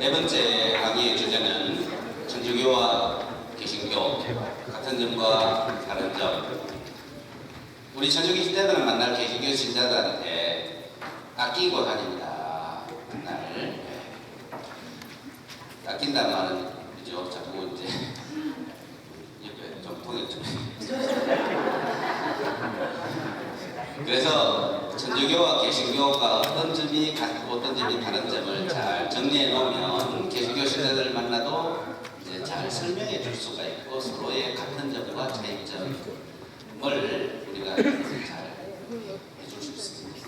네 번째 강의의 주제는 천주교와 개신교 같은 점과 다른 점. 우리 천주교 신자들은 만날 개신교 신자들한테 아끼고 다닙니다. 맨날 아낀다는 말은 그죠? 자꾸 이제 이렇게 좀 통역 좀. 그래서 천주교와 개신교가 어떤 점이 같고 어떤 점이 다른 점을 잘 정리해 놓으면 개신교 신자들을 만나도 이제 잘 설명해 줄 수가 있고 서로의 같은 점과 차이점을 우리가 잘 해줄 수 있습니다.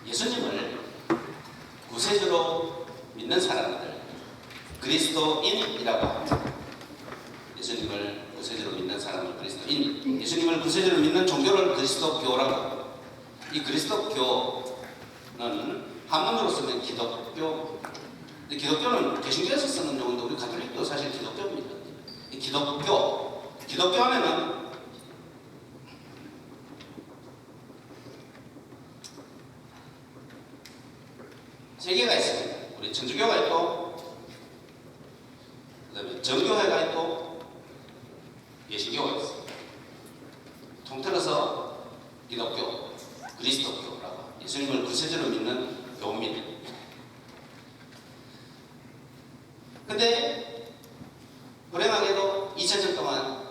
예수님을 구세주로 믿는 사람들, 그리스도인이라고 합니다. 예수님을 구세주로 믿는 사람을 그리스도인, 예수님을 구세주로 믿는 종교를 그리스도교라고 합니다. 이 그리스도교는 한문으로 쓰면 기독교. 근데 기독교는 개신교에서 쓰는 용어인데 우리 가톨릭도 사실 기독교입니다. 이 기독교 안에는 세 개가 있습니다. 우리 천주교가 있고, 그 다음에 정교회가 있고, 개신교가 있어요. 통틀어서 기독교, 그리스도교라고 예수님을 구세주로 믿는 교입니다. 근데 불행하게도 2000년 동안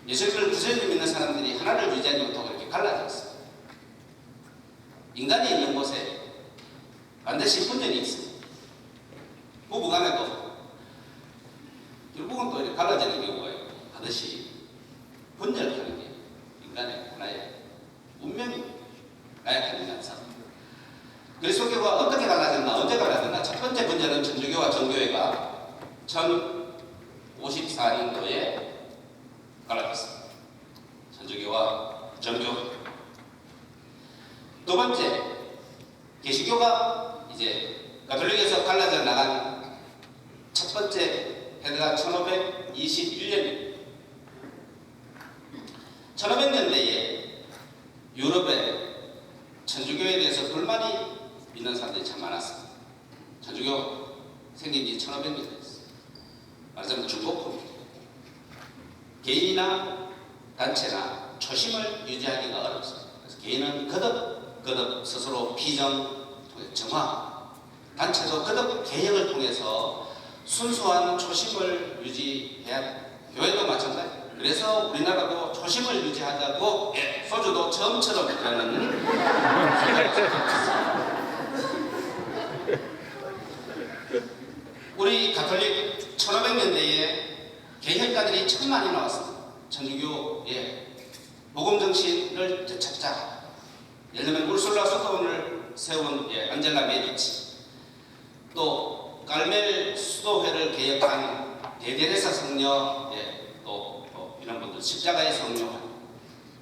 예수님을 구세주로 믿는 사람들이 하나를 유지하지 못하고 이렇게 갈라져 있어요. 인간이 있는 곳에 반드시 분열이 있습니다. 부부간에도 결국은 또 이렇게 갈라지는 경우가 하듯이 분열하는 게 인간의 하나의 운명입니다. 나약한 인간상. 그리스도교가 어떻게 갈라졌나, 언제 갈라졌나? 첫 번째 분열은 천주교와 정교회가 1054년도에 갈라졌습니다. 천주교와 정교회. 두 번째, 개신교가 이제 가톨릭에서 갈라져 나간 첫 번째 해가 1521년. 1500년대에 유럽에 천주교에 대해서 불만이 있는 사람들이 참 많았습니다. 천주교 생긴 지 1500년 됐어요. 말하자면 중고품입니다. 개인이나 단체나 초심을 유지하기가 어렵습니다. 그래서 개인은 거듭 스스로 피정, 정화, 단체도 거듭 개혁을 통해서 순수한 초심을 유지해야, 교회도 마찬가지. 그래서 우리나라도 초심을 유지하자고 소주도 처음처럼 그러는 우리 가톨릭 1500년대에 개혁가들이 참 많이 나왔습니다. 천주교의 복음정신을 되찾자. 예를 들면 울술라 수도원을 세운 안젤라 메디치, 또 깔멜 수도회를 개혁한 대데레사 성녀, 또 이런 분들, 십자가의 성녀,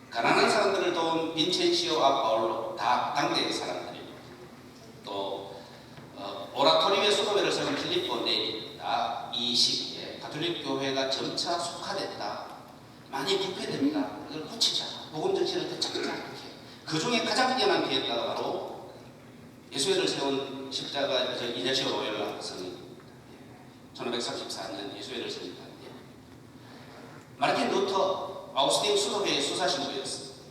가난한 사람들을 도운 빈첸시오와 파울로, 다 당대의 사람들입니다. 또 오라토리의 수도회를 세운 필리포 네리, 다 이 시기에 가톨릭 교회가 점차 속화됐다, 많이 부패됩니다. 그걸 고치자, 복음 정신을 되찾자. 이렇게 그 중에 가장 뛰어난 개혁가가 바로 예수회를 세운 십자가 이냐시오 로엘라 성인입니다. 1534년 예수회를 설립한 마르틴 루터, 아우스틴 수도회의 수사신부였습니다.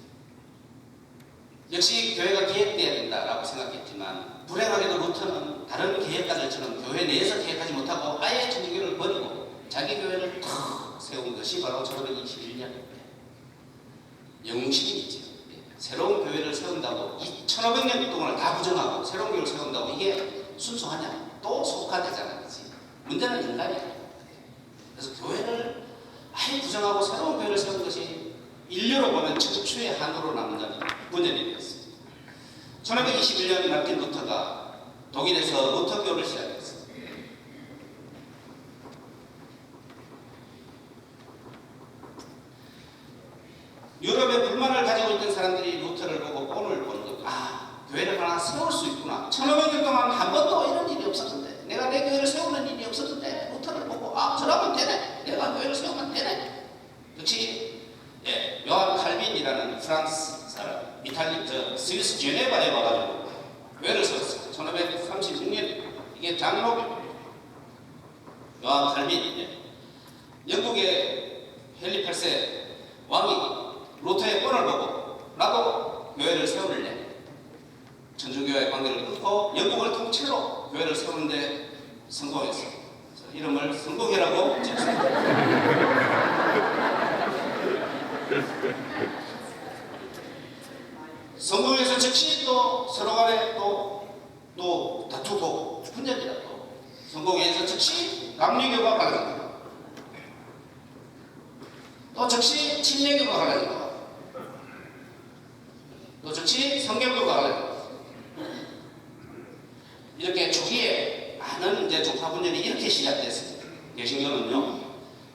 역시 교회가 개혁되어야 된다라고 생각했지만 불행하게도 루터는 다른 개혁가들처럼 교회 내에서 개혁하지 못하고 아예 천주교를 버리고 자기 교회를 탁 세운 것이 바로 1521년 영웅시민이죠. 새로운 교회를 세운다고 1500년 동안을 다 부정하고 새로운 교회를 세운다고 이게 순수하냐? 또 속화되잖아. 그치? 문제는 인간이야. 그래서 교회를 아예 부정하고 새로운 교회를 세운 것이 인류로 보면 최초의 한으로 남는 분열이 되었습니다. 1521년 마르틴 루터가 독일에서 루터교를 시작했습니다. 유럽에 불만을 가지고 있던 사람들이 루터를 보고 본을 보는 거죠. 아, 교회를 하나 세울 수 있구나. 1500년 동안 한 번도 이런 일이 없었는데, 내가 내 교회를 세우는 일이 없었는데 루터를 보고 아, 저라면 되네. 내가 교회를 세우면 되네. 역시 요한 칼빈이라는 프랑스 사람, 이탈리 스위스 제네바에 와가지고 교회를 세웠어요. 1536년 이게 장로교 요한 칼빈, 영국의 헨리 8세 왕이 루터의 뻔을 보고 나도 교회를 세울래. 천주교와의 관계를 끊고 영국을 통째로 교회를 세우는데 성공했어. 이름을 성공회라고 지었습니다. 성공회에서 즉시 또 서로 간에 또 다투고 분열이다. 또 성공회에서 즉시 감리교가 갈라집니다. 또 즉시 침례교가 갈라집니다. 또 즉시 성경교가 갈라집니다. 이렇게 초기에 많은 이제 종파 분열이 이렇게 시작됐습니다. 개신교는요,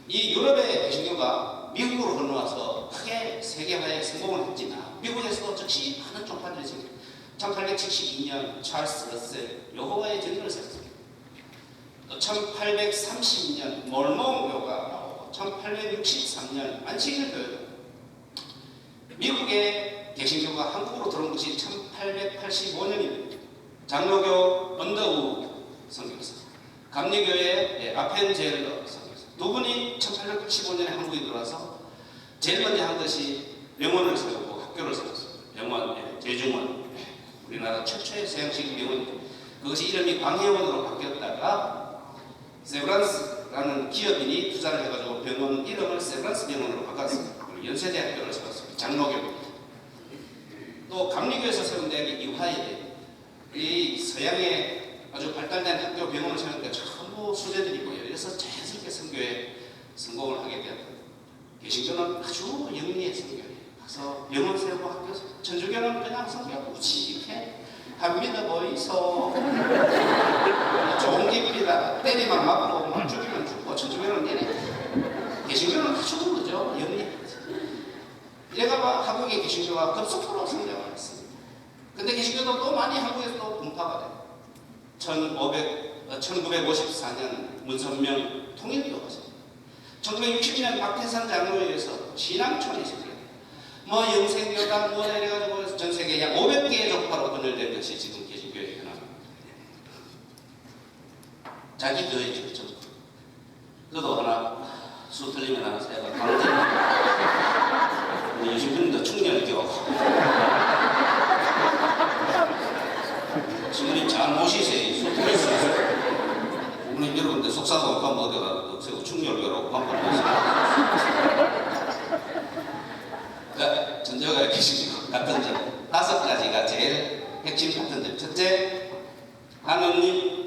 이 유럽의 개신교가 미국으로 건너와서 크게 세계화에 성공을 했지만 미국에서도 즉시 많은 종파들이 생겼습니다. 1872년 찰스 러셀 여호와의 증거를 세웠습니다. 또 1832년 몰몬교가 나오고 1863년 안식일 교회가 미국의 개신교가 한국으로 들어온 것이 1885년입니다. 장로교 언더우드 선교사, 감리교의 아펜젤러 선교사 두 분이 1885년에 한국에 들어와서 제일 먼저 한 것이 병원을 세우고 학교를 세웠습니다. 병원, 대중원, 우리나라 최초의 서양식 병원입니다. 그것이 이름이 광해원으로 바뀌었다가 세브란스라는 기업인이 투자를 해가지고 병원 이름을 세브란스 병원으로 바꿨습니다. 연세대학교를 세웠습니다. 장로교입니다. 또 감리교에서 세운 대학이 이화여대, 이 서양의 아주 발달된 학교 병원을 세우니까 전부 수재들이고요. 그래서 자연스럽게 선교에 성공을 하게 되었고, 개신교는 아주 영리의 선교예요. 가서 병원 세우고 학교 세우고, 천주교는 그냥 선교하고 우직해 한 믿어 보이소 좋은 기술이다 때리면 맞고 막 죽이면 죽고, 천주교는 이래. 개신교는 아주 그죠 영리해. 이래가 봐 한국의 개신교가 급속도로 성장을 했습니다. 근데 개신교도 또 많이 한국에서 또 분파가 돼요. 1954년 문선명 통일교가 있습니다. 1960년 박태산 장로에 의해서 신앙촌이 있습니다. 뭐 영생교단 뭐 이래가지고 전 세계 약 500개의 종파로 분열된 것이 지금 개신교의 현황입니다. 자기 교회죠. 저도 하나 수 틀리면 하나 세가 강제 유신분도 충렬교 지금 잘 모시세요. 수 틀릴 수 있어요. 우리 여러분들 속사고 관 어디가 없애고 충렬교라고 반발했어요. 전제가 계신 것 같은 점 5가지가 제일 핵심 같은 점. 첫째, 하느님에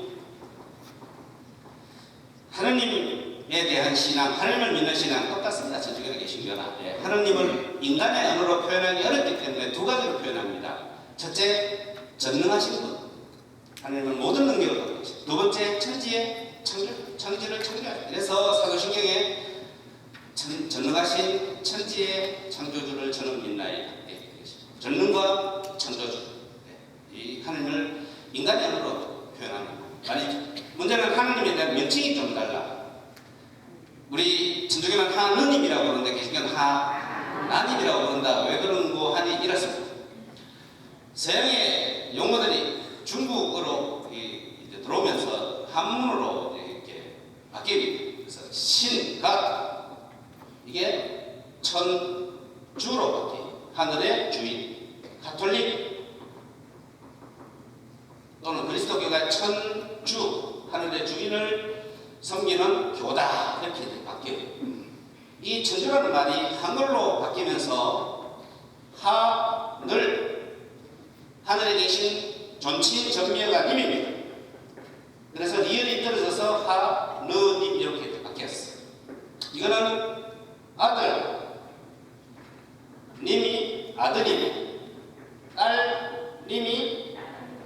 대한 신앙, 하느님을 믿는 신앙 똑같습니다. 천주교나 개신교나. 하느님을 인간의 언어로 표현하기 어렵기 때문에 2가지로 표현합니다. 첫째, 전능하신 분, 하느님은 모든 능력을 갖고 계십니다. 2번째, 천지를 창조하십니다. 그래서 사도신경에 전능하신 천지의 창조주를 저는 믿나이다. 전능과 창조주, 이 하느님을 인간의 언어로 표현합니다. 문제는 하느님에 대한 명칭이 좀 달라. 우리 천주교는 하느님이라고 부르는데 개신교는 하나님이라고 부른다. 왜 그런 거 하니 이렇습니다. 서양의 용어들이 중국어로 이제 들어오면서 한문으로 이렇게 바뀝니다. 그래서 신, 갓, 이게 천주로 바뀌. 하늘의 주인, 가톨릭 또는 그리스도교가 천주, 하늘의 주인을 섬기는 교다 이렇게 바뀌어요. 이 천주라는 말이 한글로 바뀌면서 하늘에 계신 존칭 전미어가 님입니다. 그래서 리을이 떨어져서 하느님 이렇게 바뀌었어요. 이거는 아들 님이 아드님, 딸님이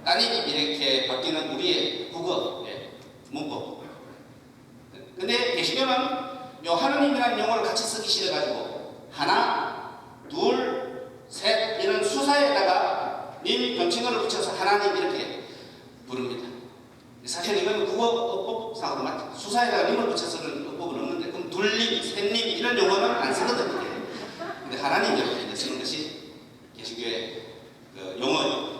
따님 이렇게 바뀌는 우리의 국어, 문법. 근데 개신교는 요 하느님이라는 용어를 같이 쓰기 싫어가지고 하나, 둘, 셋 이런 수사에다가 님 존칭어를 붙여서 하나님 이렇게 부릅니다. 사실 이건 국어법상으로 맞죠. 수사에다가 님을 붙여서는 어법은 없는데 그럼 둘님, 셋님 이런 용어는 안 쓰거든요. 근데 하나님 이렇게 쓰는 것이 개신교의 용어입니다.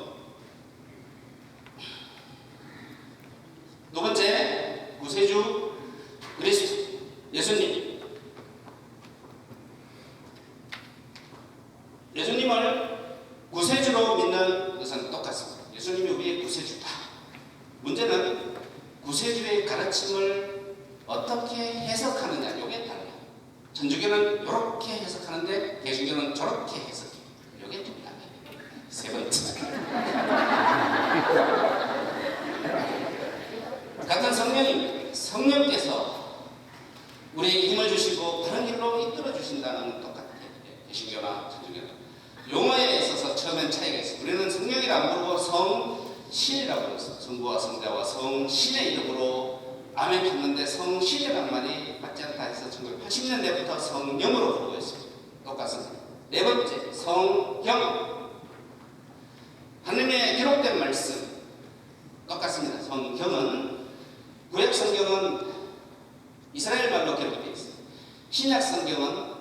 있는 것은 똑같습니다. 예수님이 우리의 구세주다. 문제는 구세주의 가르침을 어떻게 해석하느냐, 이게 달라요. 천주교는 이렇게 해석하는데 개신교는 저렇게 해석해요. 이게 좀 달라요. 세 번째. 같은 성령입니다. 성령께서 우리에게 힘을 주시고 바른 길로 이끌어 주신다는 건 똑같아요. 개신교나 천주교나. 용어에 있어서 처음엔 차이가 있어요. 우리는 성령이라 안 부르고 성신이라고 불렀어요. 성부와 성자와 성신의 이름으로 아멘 했는데 성신이라는 말이 맞지 않다 해서 1980년대부터 성령으로 부르고 있습니다. 똑같습니다. 네 번째, 성경. 하느님의 기록된 말씀. 똑같습니다. 성경은 구약 성경은 이스라엘 말로 기록되어 있어요. 신약 성경은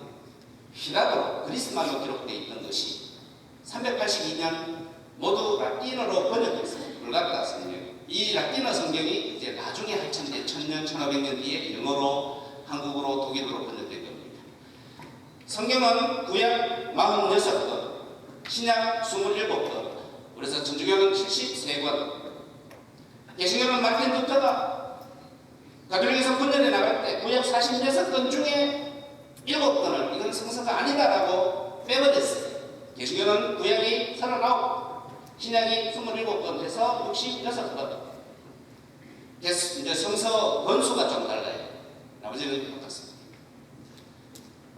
휘라보로 그리스 말로 기록되어 있던 것이 382년 모두 라틴어로 번역됐습니다. 불가타 성경. 이 라틴어 성경이 이제 나중에 한천대 1000년, 1500년 뒤에 영어로, 한국어로, 독일어로 번역된 겁니다. 성경은 구약 46권, 신약 27권, 그래서 천주교는 73권, 개신교는 마틴 루터가 가톨릭에서 분열해 나갈 때 구약 46권 중에 7권을 이건 성서가 아니다라고 빼버렸어요. 개신교는 구약이 39, 신약이 27권 해서 66권. 이제 성서 번수가 좀 달라요. 나머지는 똑같습니다.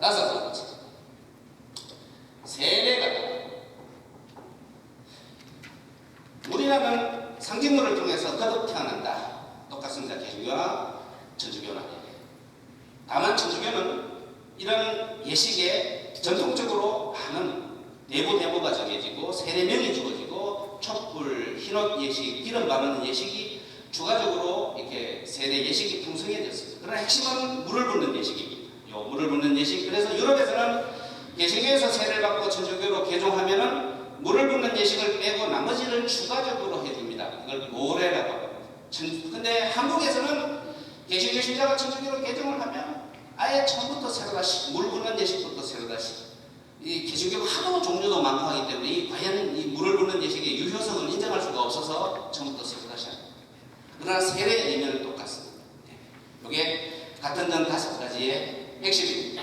다섯 번째, 세례가. 우리나라는 상징물을 통해서 거듭 태어난다. 똑같습니다. 개신교나 천주교나. 다만 천주교는 이런 예식에 전통적으로 많은 대부가 정해지고 세례명이 주어지고 촛불, 흰옷 예식, 기름 바르는 예식이 추가적으로 이렇게 세례 예식이 풍성해졌습니다. 그러나 핵심은 물을 붓는 예식입니다. 요 물을 붓는 예식. 그래서 유럽에서는 개신교에서 세례를 받고 천주교로 개종하면은 물을 붓는 예식을 빼고 나머지를 추가적으로 해줍니다. 이걸 모래라고 합니다. 근데 한국에서는 개신교 신자가 천주교로 개종을 하면 아예 처음부터 새로 다시 물 붓는 예식부터 새로 다시. 이 개신교가 하도 종류도 많고 하기 때문에 과연 이 물을 붓는 예식의 유효성을 인정할 수가 없어서 처음부터 새로 다시 합니다. 그러나 세례 의미는 똑같습니다. 이게 같은 점 5가지의 핵심입니다.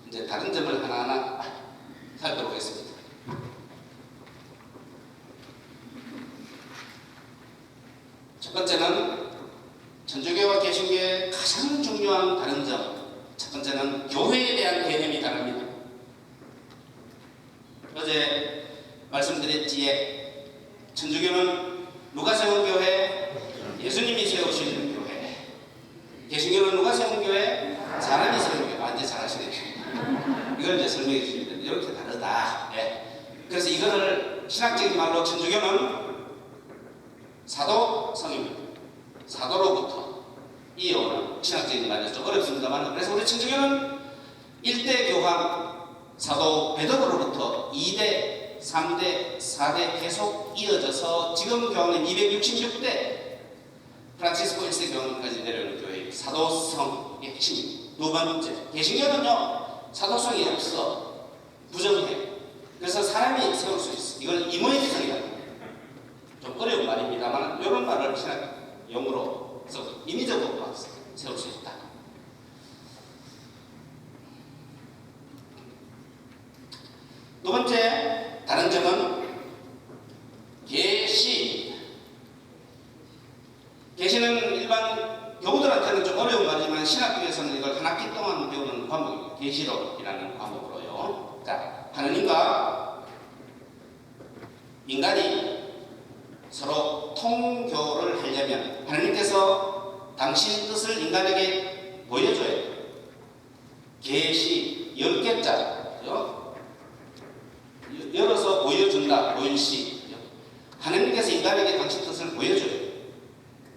이제 다른 점을 하나하나 살펴보겠습니다. 첫 번째는 천주교와 개신교의 가장 중요한 다른 점. 첫 번째는 교회에 대한 개념이 다릅니다. 어제 말씀드렸지에 천주교는 누가 세운 교회? 예수님이 세우신 교회. 개신교는 누가 세운 교회? 사람이 세운 교회. 이제 잘하시네요. 이걸 이제 설명해 주시면 됩니다. 이렇게 다르다. 네. 그래서 이거를 신학적인 말로 천주교는 사도성입니다. 사도로부터 이어오는 신학적인 말이 좀 어렵습니다만, 그래서 우리 천주교는 1대 교황 사도 베드로로부터 2대, 3대, 4대 계속 이어져서 지금 교황은 266대 프란치스코 1세 교황까지 내려오는 교회의 사도성의 핵심입니다. 두 번째, 개신교는요 사도성이 없어. 부정해. 그래서 사람이 세울 수 있어. 이걸 임의지성이라고 합니다. 좀 어려운 말입니다만 이런 말을 신학 용어로 인위적으로 세울 수 있다. 두 번째 다른 점은 계시. 계시는 일반 교우들한테는 좀 어려운 말이지만 신학교에서는 이걸 한 학기 동안 배우는 과목입니다. 계시록이라는 과목으로요. 자, 하느님과 인간이 서로 통교를 하려면 하나님께서 당신 뜻을 인간에게 보여줘야 돼요. 계시, 10개자 열어서 보여준다. 보일시. 하나님께서 인간에게 당신 뜻을 보여줘요.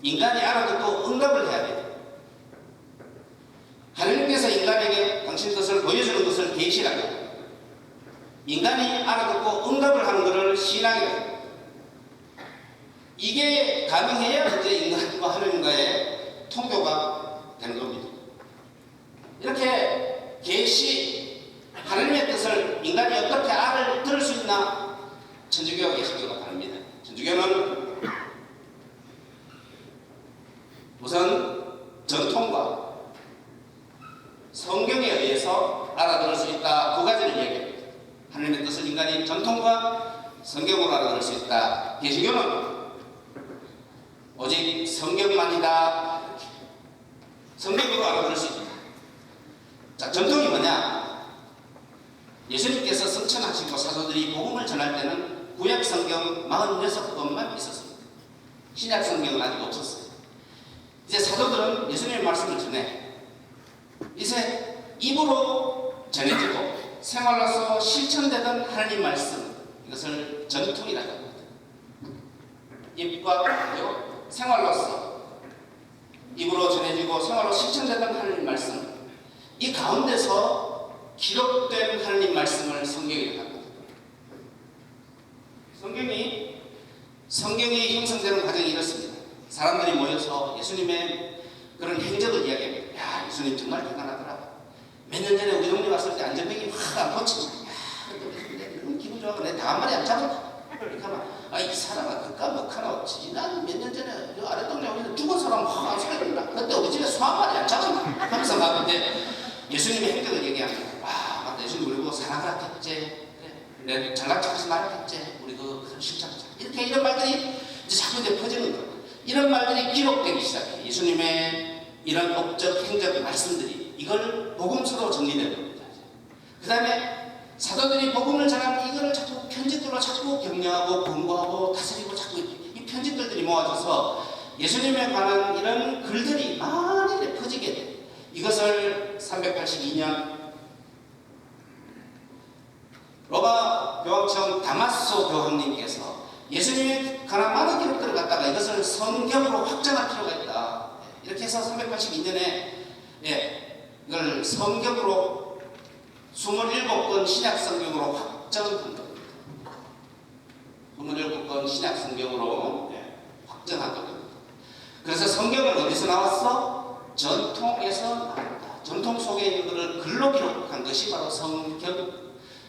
인간이 알아듣고 응답을 해야 돼요. 하나님께서 인간에게 당신 뜻을 보여주는 것을 계시라고 해요. 인간이 알아듣고 응답을 하는 것을 신앙이라고 해요. 이게 가능해야 이제 인간과 하나님과의 통교가 되는 겁니다. 이렇게 계시, 하나님의 뜻을 인간이 어떻게 들을 수 있나? 천주교와 개신교가 다릅니다. 천주교는 우선 전통과 성경에 의해서 알아들을 수 있다. 두 가지를 얘기합니다. 하나님의 뜻을 인간이 전통과 성경으로 알아들을 수 있다. 개신교는 오직 성경만이다. 성경으로 알아들을 수 있다. 자, 전통이 뭐냐? 예수님께서 성천하시고 사도들이 복음을 전할 때는 구약 성경 46권만 있었습니다. 신약 성경은 아직 없었어요. 이제 사도들은 예수님의 말씀을 전해 이제 입으로 전해지고 생활로서 실천되던 하나님 말씀, 이것을 전통이라고 합니다. 입과 생활로서 입으로 전해지고 생활로 실천되던 하나님 말씀, 이 가운데서 기록된 하나님 말씀을 성경이라고 합니다. 성경이 형성되는 과정이 이렇습니다. 사람들이 모여서 예수님의 그런 행적을 이야기합니다. 야, 예수님 정말 대단하더라. 몇 년 전에 우리 동네 왔을 때 안전뱅이 확 안 고치고, 야, 근데 너무 기분 좋아가 내 다음 말이 안 잡았다. 그러니까 막, 이 사람아, 그까 뭐카나 지난 몇 년 전에 저 아래 동네 오면서 죽은 사람 확 안 소리된다. 그때 우리 집에 소 한 마리 안 잡았나? 하면서 가는데 예수님의 행적을 얘기합니다. 와, 맞다. 예수님 우리 보고 사랑을 했겠지. 그래. 잘난 척하지 말았겠지. 우리 그 실천하자. 이런 말들이 이제 자꾸 이제 퍼지는 거예요. 이런 말들이 기록되기 시작해요. 예수님의 이런 업적, 행적 말씀들이 이걸 복음서로 정리되는 겁니다. 그 다음에 사도들이 복음을 전하면 이거를 자꾸 편집들로 자꾸 격려하고 공부하고 다스리고 자꾸 이 편집들이 모아져서 예수님에 관한 이런 글들이 많이 퍼지게 돼요. 이것을 382년 로마 교황청 다마소 교황님께서 예수님에 관한 많은 기록들을 갖다가 이것을 성경으로 확정할 필요가 있다. 이렇게 해서 382년에 이걸 성경으로 27권 신약 성경으로 확정한 겁니다. 27권 신약 성경으로 확정한 겁니다. 그래서 성경은 어디서 나왔어? 전통에서 나왔다. 전통 속에 있는 것을 글로 기록한 것이 바로 성경.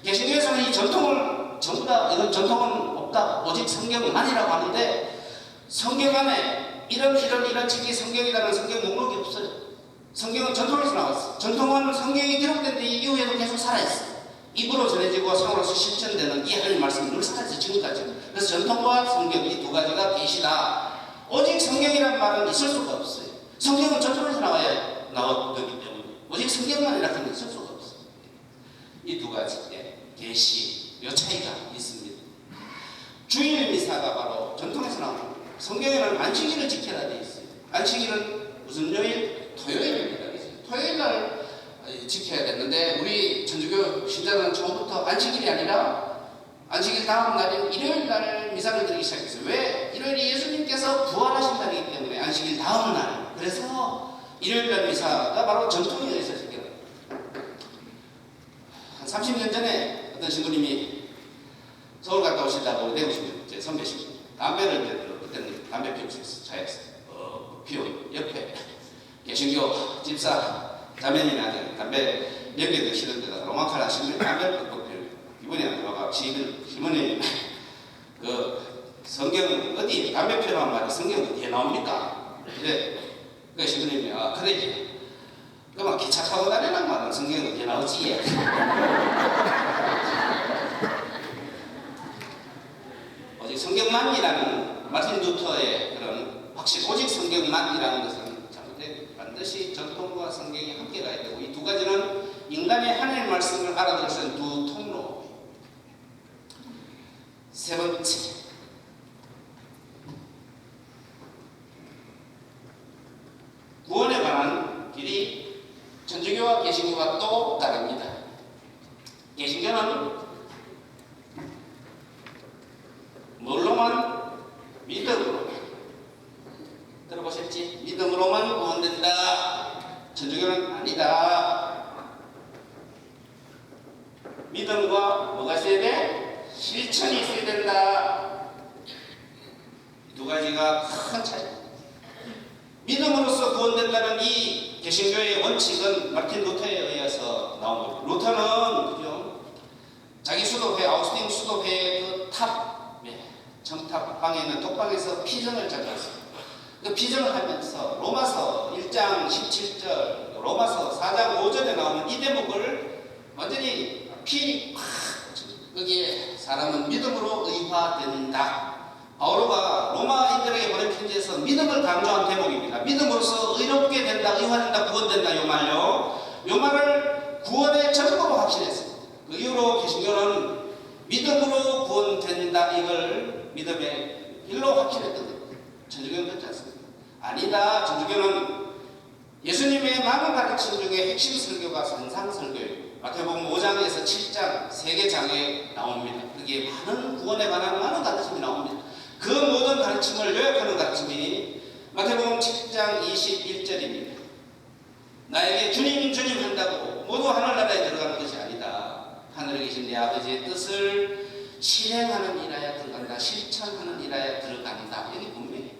개신교에서는 이 전통을 전부 다 이건 전통은 없다. 오직 성경만이라고 하는데 성경 안에 이런 책이 성경이라는 성경 목록이 없어요. 성경은 전통에서 나왔어. 전통은 성경이 기록된 뒤 이후에도 계속 살아있어. 입으로 전해지고 생활로서 실천되는 이 하나님 말씀이 늘 살아있어 지금까지. 그래서 전통과 성경 이 두 가지가 계시다. 오직 성경이라는 말은 있을 수가 없어요. 성경은 전통에서 나왔기 때문에 오직 성경만이라는 건 있을 수가 없어요. 이 두 가지의 계시, 이 차이가 있습니다. 주일 미사가 바로 전통에서 나옵니다. 성경에는 안식일을 지켜야 되어 있어요. 안식일은 무슨 요일? 토요일입니다. 토요일날 지켜야 되는데 우리 천주교 신자는 처음부터 안식일이 아니라 안식일 다음 날인 일요일날 미사를 드리기 시작했어요. 왜? 일요일이 예수님께서 부활하신 날이기 때문에 안식일 다음 날. 그래서 일요일날 미사가 바로 전통에 의해서 생겨요. 한 30년 전에 어떤 신부님이 서울 갔다 오시다고 대구 신부, 제 선배 신부, 담배를 이제 그때는 담배 피우고 있었어요. 차에서 피우 옆에 개신교 집사 자매님이 담배 몇 개 드시는 데다가 로마칼 하시면 담배를 끄고 피우고 이번에 안 들어가 시모님 그 성경은 어디 담배 피우라는 말이 성경은 어디에 나옵니까? 그래 그 시모님이 그래 그만 기차 타고 다니는 말은 성경은 어디에 나오지? 오직 성경만이라는 마틴 루터의 그런 확실 오직 성경만이라는 것은 잘못된 반드시 전통과 성경이 함께 가야 되고 이 두 가지는 인간의 하나님의 말씀을 알아들을 수 있는 두 통로. 세 번째, 구원에 관한 길이 천주교와 개신교가 또 다릅니다. 개신교는 뭘로만? 믿음으로. 들어보셨지? 믿음으로만 구원된다. 천주교는 아니다. 믿음과 뭐가 있어야 돼? 실천이 있어야 된다. 이 두 가지가 큰 차이. 믿음으로써 구원된다는 이 개신교의 원칙은 마틴 루터에 의해서 나온 거예요. 루터는 그죠? 자기 수도회, 아우스틴 수도회의 그 탑 정탑방에 있는 독방에서 피정을 잡았습니다. 그 피정을 하면서 로마서 1장 17절, 로마서 4장 5절에 나오는 이 대목을 완전히 피 거기에 사람은 믿음으로 의화된다. 바오로가 로마인들에게 보낸 편지에서 믿음을 강조한 대목입니다. 믿음으로써 의롭게 된다, 의화된다, 구원된다 요 말요. 요 말을 구원의 전부로 확신했습니다. 그 이후로 개신교는 믿음으로 구원된다 이걸 믿음의 일로 확신했던 겁니다. 천주교는 그렇지 않습니다. 아니다. 천주교는 예수님의 많은 가르침 중에 핵심 설교가 산상설교예요. 마태복음 5장에서 7장 3개 장에 나옵니다. 거기에 많은 구원에 관한 많은 가르침이 나옵니다. 그 모든 가르침을 요약하는 가르침이 마태복음 7장 21절입니다. 나에게 주님 주님 한다고 모두 하늘나라에 들어가는 것이 아니다. 하늘에 계신 내 아버지의 뜻을 실행하는 일하여 들어간다. 실천하는 일하여 들어간다. 여기 분명히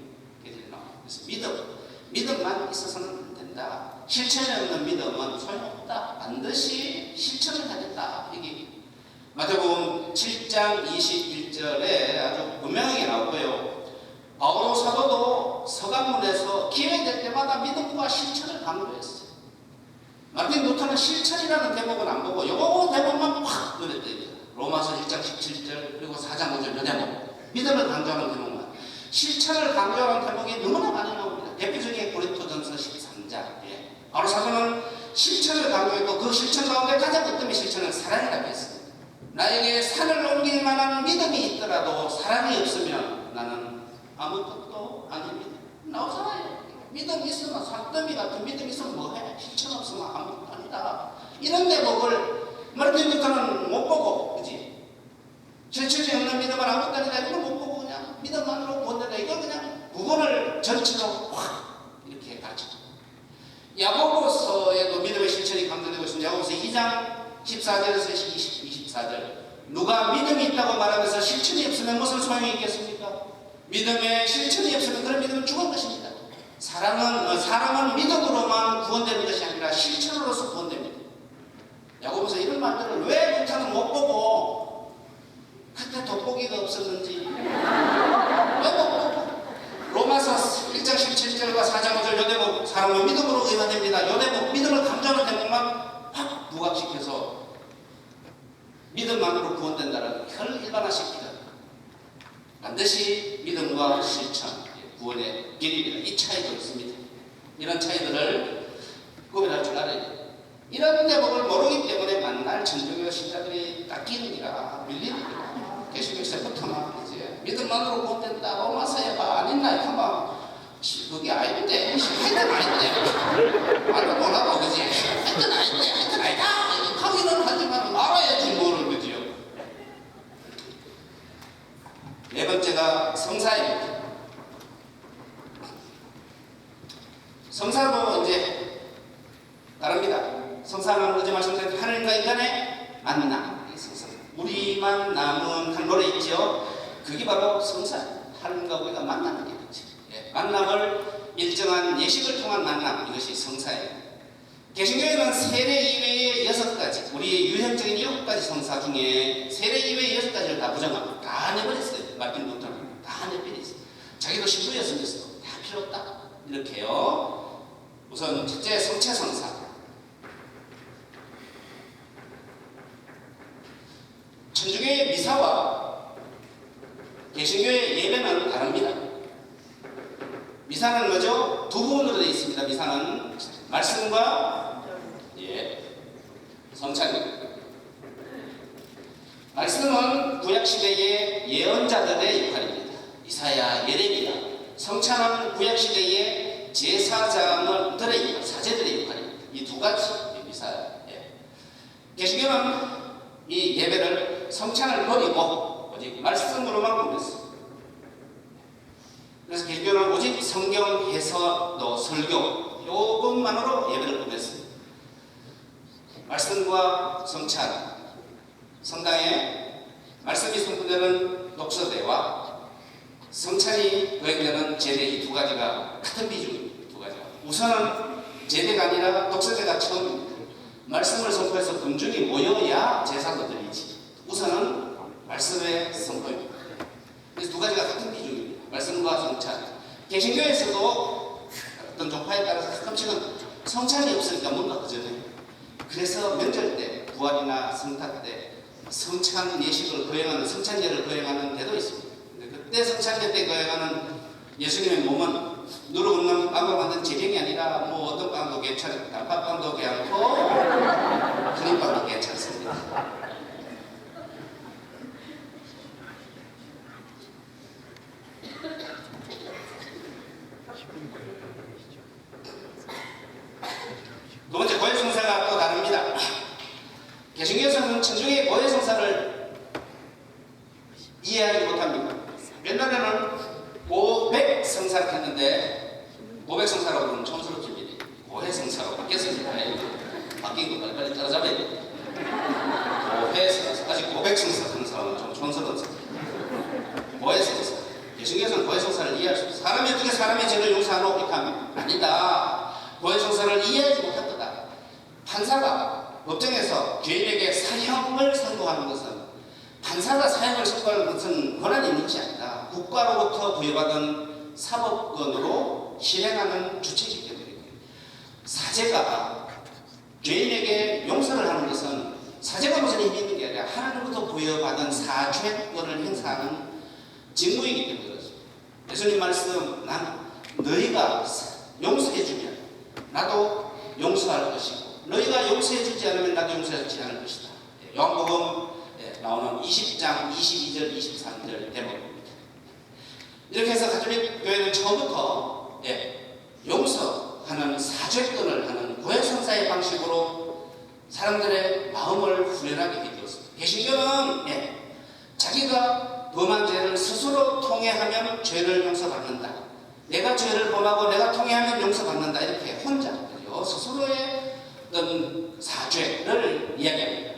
나옵니다. 그래서 믿음만 있어서는 안 된다. 실천이 없는 믿음은 소용없다. 반드시 실천을 하겠다. 여기 마태복음 7장 21절에 아주 분명하게 나오고요. 바오로 사도도 서강문에서 기회될 때마다 믿음과 실천을 강조했어요. 마틴 루터는 실천이라는 대목은 안 보고 요 대목만 확 눈에 띕니다. 로마서 1장 17절 그리고 4장 5절 요 대목 믿음을 강조하는 대목만 실천을 강조하는 대목이 너무나 많이 나옵니다. 대표적인 고린토전서 13장 바로 사도는 실천을 강조했고 그 실천 가운데 가장 어떤 실천은 사랑이라고 했습니다. 나에게 산을 옮길 만한 믿음이 있더라도 사랑이 없으면 나는 아무것도 아닙니다. 나오잖아요. 믿음 있으면 산더미 같은 믿음 있으면 뭐해? 실천 없으면 아무것도 아니다. 이런 대목을 마틴 루터는 못 보고 그지? 실천이 없는 믿음은 아무것도 아니다. 이걸 못 보고 그냥 믿음만으로 본다. 이걸 그냥 부분을 전체로 확 이렇게 가르쳐줍니다. 야고보서에도 믿음의 실천이 강조되고 있습니다. 야고보서 2장 14절에서 24절 누가 믿음이 있다고 말하면서 실천이 없으면 무슨 소용이 있겠습니까? 믿음에 실천이 없으면 그런 믿음은 죽은 것입니다. 사람은 믿음으로만 구원되는 것이 아니라 실천으로서 구원됩니다. 야고보서 이런 말들을 왜 루터는 못 보고 그때 돋보기가 없었는지 왜 못 보고 로마서 1장 17절과 4장 5절 요 대목 사람은 믿음으로 의화됩니다. 요 대목 믿음을 강조하는 대목만 확 부각시켜서 믿음만으로 구원된다는 혈 일반화시키는 반드시 믿음과 실천 구원의 길입니다. 이 차이도 있습니다. 이런 차이들을 구별할 줄 알아야 돼요. 이런 대목을 모르기 때문에 만날 천주교 신자들이 닦이느니라 밀리느니라 개신교에서부터만 이제 믿음만으로 구원된다 로마서에 안 있나 하면 그게 아닌데 하여튼 아닌데 말도 못하고 그지 하여튼 아니다 하기는 하지만 알아야지 뭐를 그지요. 네 번째가 성사입니다. 성사도 이제 다릅니다. 성사는 어제 말씀드린 하늘과 인간의 만남. 성사. 우리만 남은 한 노래 있죠. 그게 바로 성사. 하늘과 우리가 만나는 게 있죠. 만남을 일정한 예식을 통한 만남. 이것이 성사예요. 개신교에는 세례 이외의 6가지, 우리의 유형적인 7가지 성사 중에 세례 이외의 6가지를 다 부정합니다. 다 내버렸어요. 마틴 루터는 다 내버렸어요. 자기도 신부였으면서도 다 필요 없다. 이렇게요. 우선 첫째 성체 성사. 천주교의 미사와 개신교의 예배는 다릅니다. 미사는 뭐죠? 두 부분으로 되어 있습니다. 미사는 말씀과 성찬입니다. 말씀은 구약시대의 예언자들의 역할입니다. 이사야, 예레미야. 성찬은 구약시대의 제사장들의 사제들의 역할입니다. 이 두 가지 미사예요. 개신교는 이 예배를 성찬을 버리고 오직 말씀으로만 보냈습니다. 그래서 개신교는 오직 성경 해석도 설교 요것만으로 예배를 보냈습니다. 말씀과 성찬, 성당에 말씀이 선포되는 독서대와 성찬이 거행되는 제대 이 두 가지가 같은 비중입니다. 두 가지가. 우선은 제대가 아니라 독서대가 처음입니다. 말씀을 선포해서 군중이 모여야 제사도 드리지. 우선은 말씀의 선포입니다. 그래서 두 가지가 개신교에서도 어떤 종파에 따라서 가끔씩은 성찬이 없으니까 뭔가 그전에 그래서 명절 때 부활이나 성탄 때 성찬 예식을 거행하는 성찬제를 거행하는 데도 있습니다. 근데 그때 성찬제 때 거행하는 예수님의 몸은 누룩 없는 빵으로 만든 제경이 아니라 뭐 어떤 빵도 괜찮고 단팥빵도 괜찮고 크림빵도 괜찮습니다. 두 번째, 고해성사가 또 다릅니다. 개신교에서는 천주교의 고해성사를 이해하지 못합니다. 옛날에는 고백성사를 했는데 고백성사라고 하면 촌스럽습니다. 고해성사로 바뀌었습니다. 바뀐 거 빨리 따라잡아야 됩니다. 고해성사, 아직 고백성사 하는 사람은 좀 촌스러웠습니다. 고해성사. 개신교에서는 고해성사를 이해할 수 없습니다. 사람이 어떻게 사람의 죄를 용서하노? 이렇게 하면 아니다. 고해성사를 이해하지 못할 거다. 판사가 법정에서 죄인에게 사형을 선고하는 것은 판사가 사형을 선고하는 것은 권한이 있는 것이 아니다. 국가로부터 부여받은 사법권으로 실행하는 주체이기 때문에 사제가 죄인에게 용서를 하는 것은 사제가 무슨 힘이 있는 게 아니라 하나님부터 부여받은 사죄권을 행사하는 직무이기 때문에 그렇습니다. 예수님 말씀, 난 너희가 용서해주면 나도 용서할 것이고 너희가 용서해주지 않으면 나도 용서하지 않을 것이다. 요한복음 나오는 20장 22절 23절 대목입니다. 이렇게 해서 가톨릭 교회는 처음부터 용서하는 사죄권을 하는 고해성사의 방식으로 사람들의 마음을 후련하게 해주었습니다. 개신교는 자기가 범한 죄를 스스로 통회하면 죄를 용서받는다. 내가 죄를 범하고 내가 통회하면 용서받는다. 이렇게 혼자 스스로의 어떤 사죄를 이야기합니다.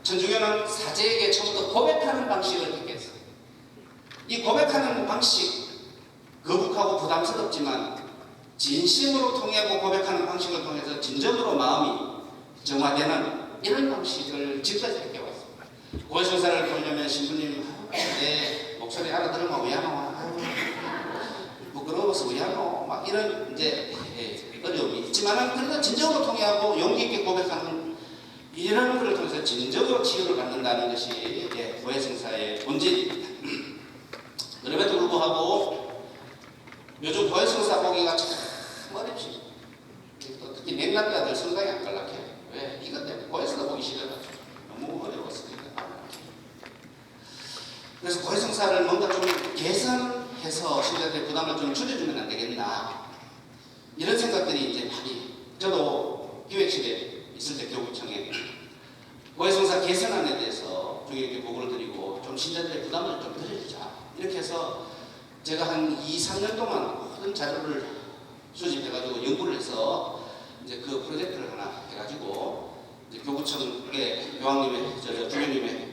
천주교는 사제에게 처음부터 고백하는 방식을 택했어요. 이 고백하는 방식, 거북하고 부담스럽지만 진심으로 통하고 고백하는 방식을 통해서 진정으로 마음이 정화되는 이런 방식을 지금까지 택해왔습니다. 고해성사를 보려면 신부님 내 목소리 알아들으면 왜 하노? 부끄러워서 왜 하노? 막 이런 이제 어려움이 있지만 그래도 진정으로 통해하고 용기 있게 고백하는 이런 것을 통해서 진정으로 치유를 받는다는 것이 고해성사의 본질입니다. 그럼에도 불구하고 요즘 고해성사 보기가 참 어렵습니다. 특히 맥락가들 성당이 안 갈락해요. 왜? 이것 때문에 고해성사 보기 싫어가지고 너무 어려웠으니까. 그래서 고해성사를 뭔가 좀 개선해서 신자들의 부담을 좀 줄여주면 안 되겠나 이런 생각들이 이제 많이 저도 기획실에 있을 때 교구청에 고해성사 개선안에 대해서 중요하게 보고를 드리고 좀 신자들의 부담을 좀 덜어주자 이렇게 해서 제가 한 2-3년 동안 모든 자료를 수집해가지고 연구를 해서 이제 그 프로젝트를 하나 해가지고 이제 교구청에 교황님의 주교님의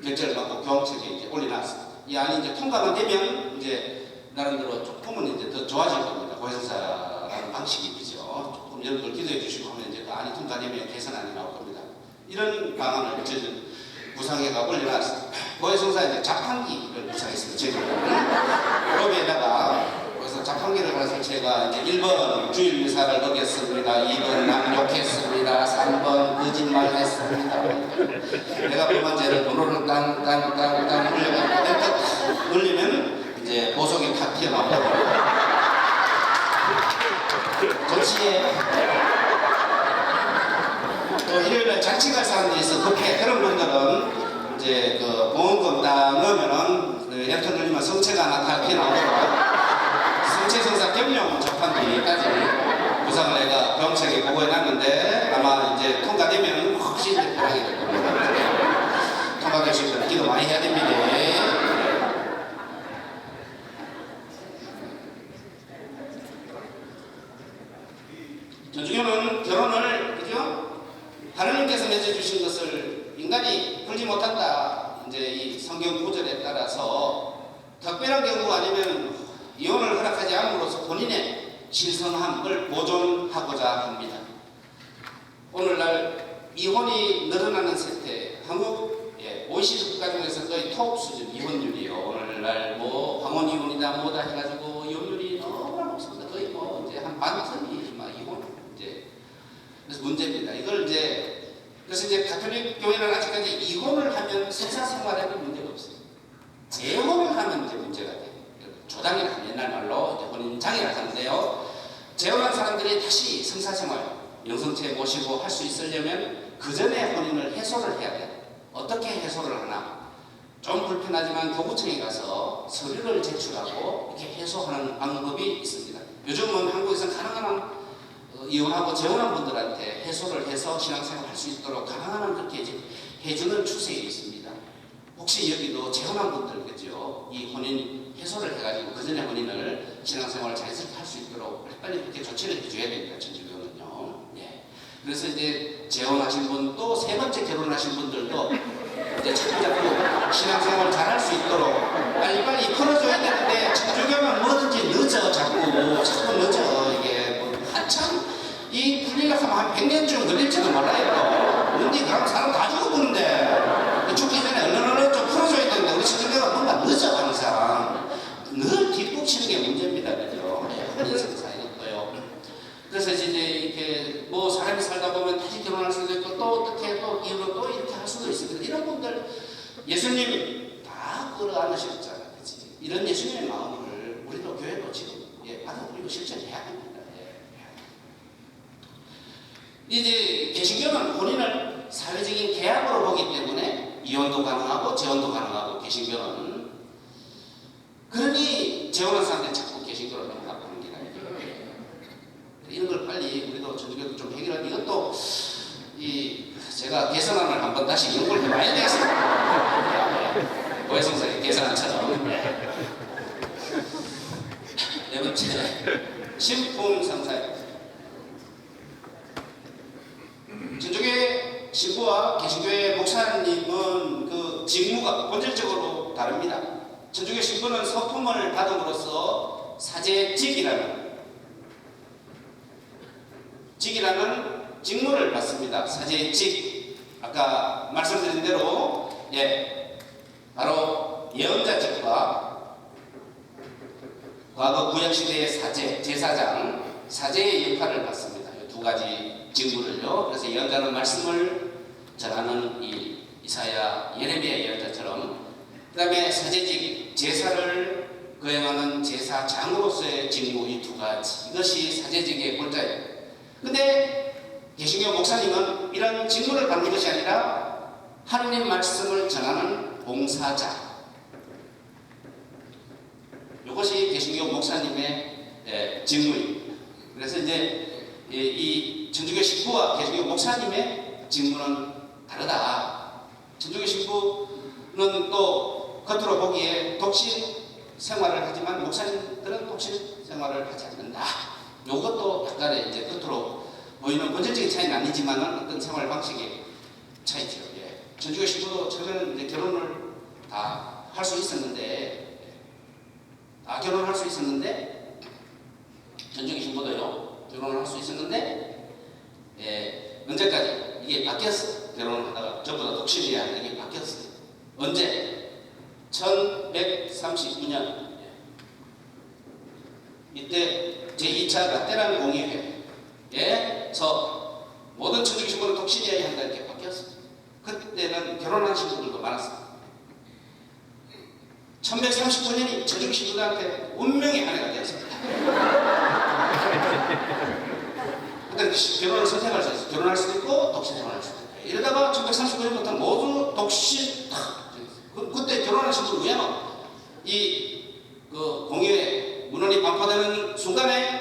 결재를 받고 교황청에 이제 올려놨습니다. 이 안이 이제 통과가 되면 이제 나름대로 조금은 이제 더 좋아질 겁니다. 고해성사라는 방식이 그죠. 조금 여러분들 기도해 주시고 하면 이제 그 안이 통과되면 개선안이 나올 겁니다. 이런 방안을 저는 구상해가 올려놨습니다. 고해성사 이제 자판기를 구상했습니다. 저희가 로비에다가 그래서 자판기를 가서 제가 이제 1번 주일 미사를 어겼습니다. 2번 남욕했습니다. 3번 거짓말했습니다. 내가 범한 죄를 번호를 땅땅땅땅 올려가지고 올리면 이제 보석이 탁 튀어나오더라고요. 조치에 또 일요일날 잔치 갈 사람들이 있어 급해. 그런 분들은 이제 그 보험금 딱 넣으면은 엔터 눌리면 성체가 하나 다 튀어나오더라고요. 성체성사 겸용 자판기까지 구상을 내가 병책에 보고해놨는데 아마 이제 통과되면 훨씬 편하게 될 겁니다. 통과될 수 있도록 기도 많이 해야 됩니다. 천주교는 결혼을 그죠? 하나님께서 맺어주신 것을 인간이 풀지 못한다. 이제 이 성경 구절에 따라서 특별한 경우가 아니면 이혼을 허락하지 않음으로써 본인의 신성함을 보존하고자 합니다. 오늘날 이혼이 늘어나는 세태, 한국 OECD 국가 중에서 거의 톱 수준 이혼율이요. 오늘날 뭐 황혼 이혼이다 뭐다 해가지고 이혼율이 너무 반턴이 막 이혼 이제 그래서 문제입니다. 이걸 이제 그래서 이제 가톨릭 교회는 아직까지 이혼을 하면 성사 생활에는 문제가 없어요. 재혼을 하면 이제 문제가 돼요. 조당이라 옛날 말로 이제 혼인장이라 하는데요. 재혼한 사람들이 다시 성사 생활 영성체 모시고 할 수 있으려면 그 전에 혼인을 해소를 해야 돼요. 어떻게 해소를 하나? 좀 불편하지만 교구청에 가서 서류를 제출하고 이렇게 해소하는 방법이 있습니다. 요즘은 한국에서 가능한 이혼하고 재혼한 분들한테 해소를 해서 신앙생활 할 수 있도록 가능한 한 그렇게 해주는 추세에 있습니다. 혹시 여기도 재혼한 분들 그죠? 이 혼인 해소를 해가지고 그 전에 혼인을 신앙생활을 자연스럽게 할 수 있도록 빨리 그렇게 조치를 해줘야 됩니다. 천주교는요. 예. 그래서 이제 재혼하신 분 또 세 번째 결혼하신 분들도 이제 자꾸 신앙생활 잘 할 수 있도록 빨리빨리 풀어줘야 되는데 천주교는 뭐든지 늦어 자꾸 늦어 이게 뭐 한참 이 풀리려고 하면 한 100년쯤 걸릴지도 몰라요. 근데 그럼 사람 다 죽어보는데 죽기 전에 얼른 좀 풀어줘야 되는데 우리 천주교가 뭔가 늦어 항상 늘 뒷북치는 게 문제입니다. 그죠? 인생사 이것도요. 그래서 이제 이렇게 뭐 사람이 살다 보면 다시 결혼할 수도 있고 또 어떻게 또 이후로 또 이렇게 할 수도 있습니다. 이런 분들 예수님 다 끌어안으셨잖아요. 그치? 이런 예수님의 마음을 우리도 교회도 지금 받아들이고 실천해야 됩니다. 이제 개신교는 혼인을 사회적인 계약으로 보기 때문에 이혼도 가능하고 재혼도 가능하고 개신교는 그러니 재혼한 사람들이 자꾸 개신교로 넘어가는 게 아니에요. 이런 걸 빨리 우리도 천주교도 좀 해결하는 이것도 제가 개선안을 한번 다시 연구를 해봐야 되겠습니다. 고해성사의 개선안처럼. 네 번째 신품 상사입니다. 천주교의 신부와 개신교의 목사님은 그 직무가 본질적으로 다릅니다. 천주교 신부는 서품을 받음으로써 사제직이라는 직무를 받습니다. 사제직. 아까 말씀드린 대로 바로 예언자직과 과거 구약시대의 사제, 제사장, 사제의 역할을 받습니다. 이 두 가지 직무를요. 그래서 예언자는 말씀을 전하는 이사야, 예레미야 예언자처럼 그 다음에 사제직, 제사를 거행하는 제사장으로서의 직무 이 두 가지 이것이 사제직의 골자예요. 근데 개신교 목사님은 이런 직무를 받는 것이 아니라 하느님 말씀을 전하는 봉사자 이것이 개신교 목사님의 직무입니다. 그래서 이제 이 천주교 신부와 개신교 목사님의 직무는 다르다. 천주교 신부는 또 겉으로 보기에 독신 생활을 하지만 목사님들은 독신 생활을 하지 않는다. 이것도 약간의 이제 겉으로 보이는 본질적인 차이는 아니지만 어떤 생활 방식의 차이죠. 천주교 신부도 처음에는 이제 결혼을 다 할 수 있었는데, 결혼을 할 수 있었는데, 천주교 신부도요, 결혼을 할 수 있었는데, 언제까지? 이게 바뀌었어. 결혼을 하다가 전부 다 독신이야. 이게 바뀌었어요. 언제? 1139년. 이때 제2차 라테란 공의회에서 모든 천주교 신부는 독신이어야 한다 이렇게 바뀌었어요. 그때는 결혼한 신부들도 많았어요. 1139년이 천주교 신부들한테 운명의 한 해가 되었습니다. 그때 결혼을 선택할 수 있어요. 결혼할 수도 있고 독신 생활할 수도 있고. 이러다가 1139년부터 모두 독신 그때 결혼한 신부 누구냐? 그 공의회 문헌이 반포되는 순간에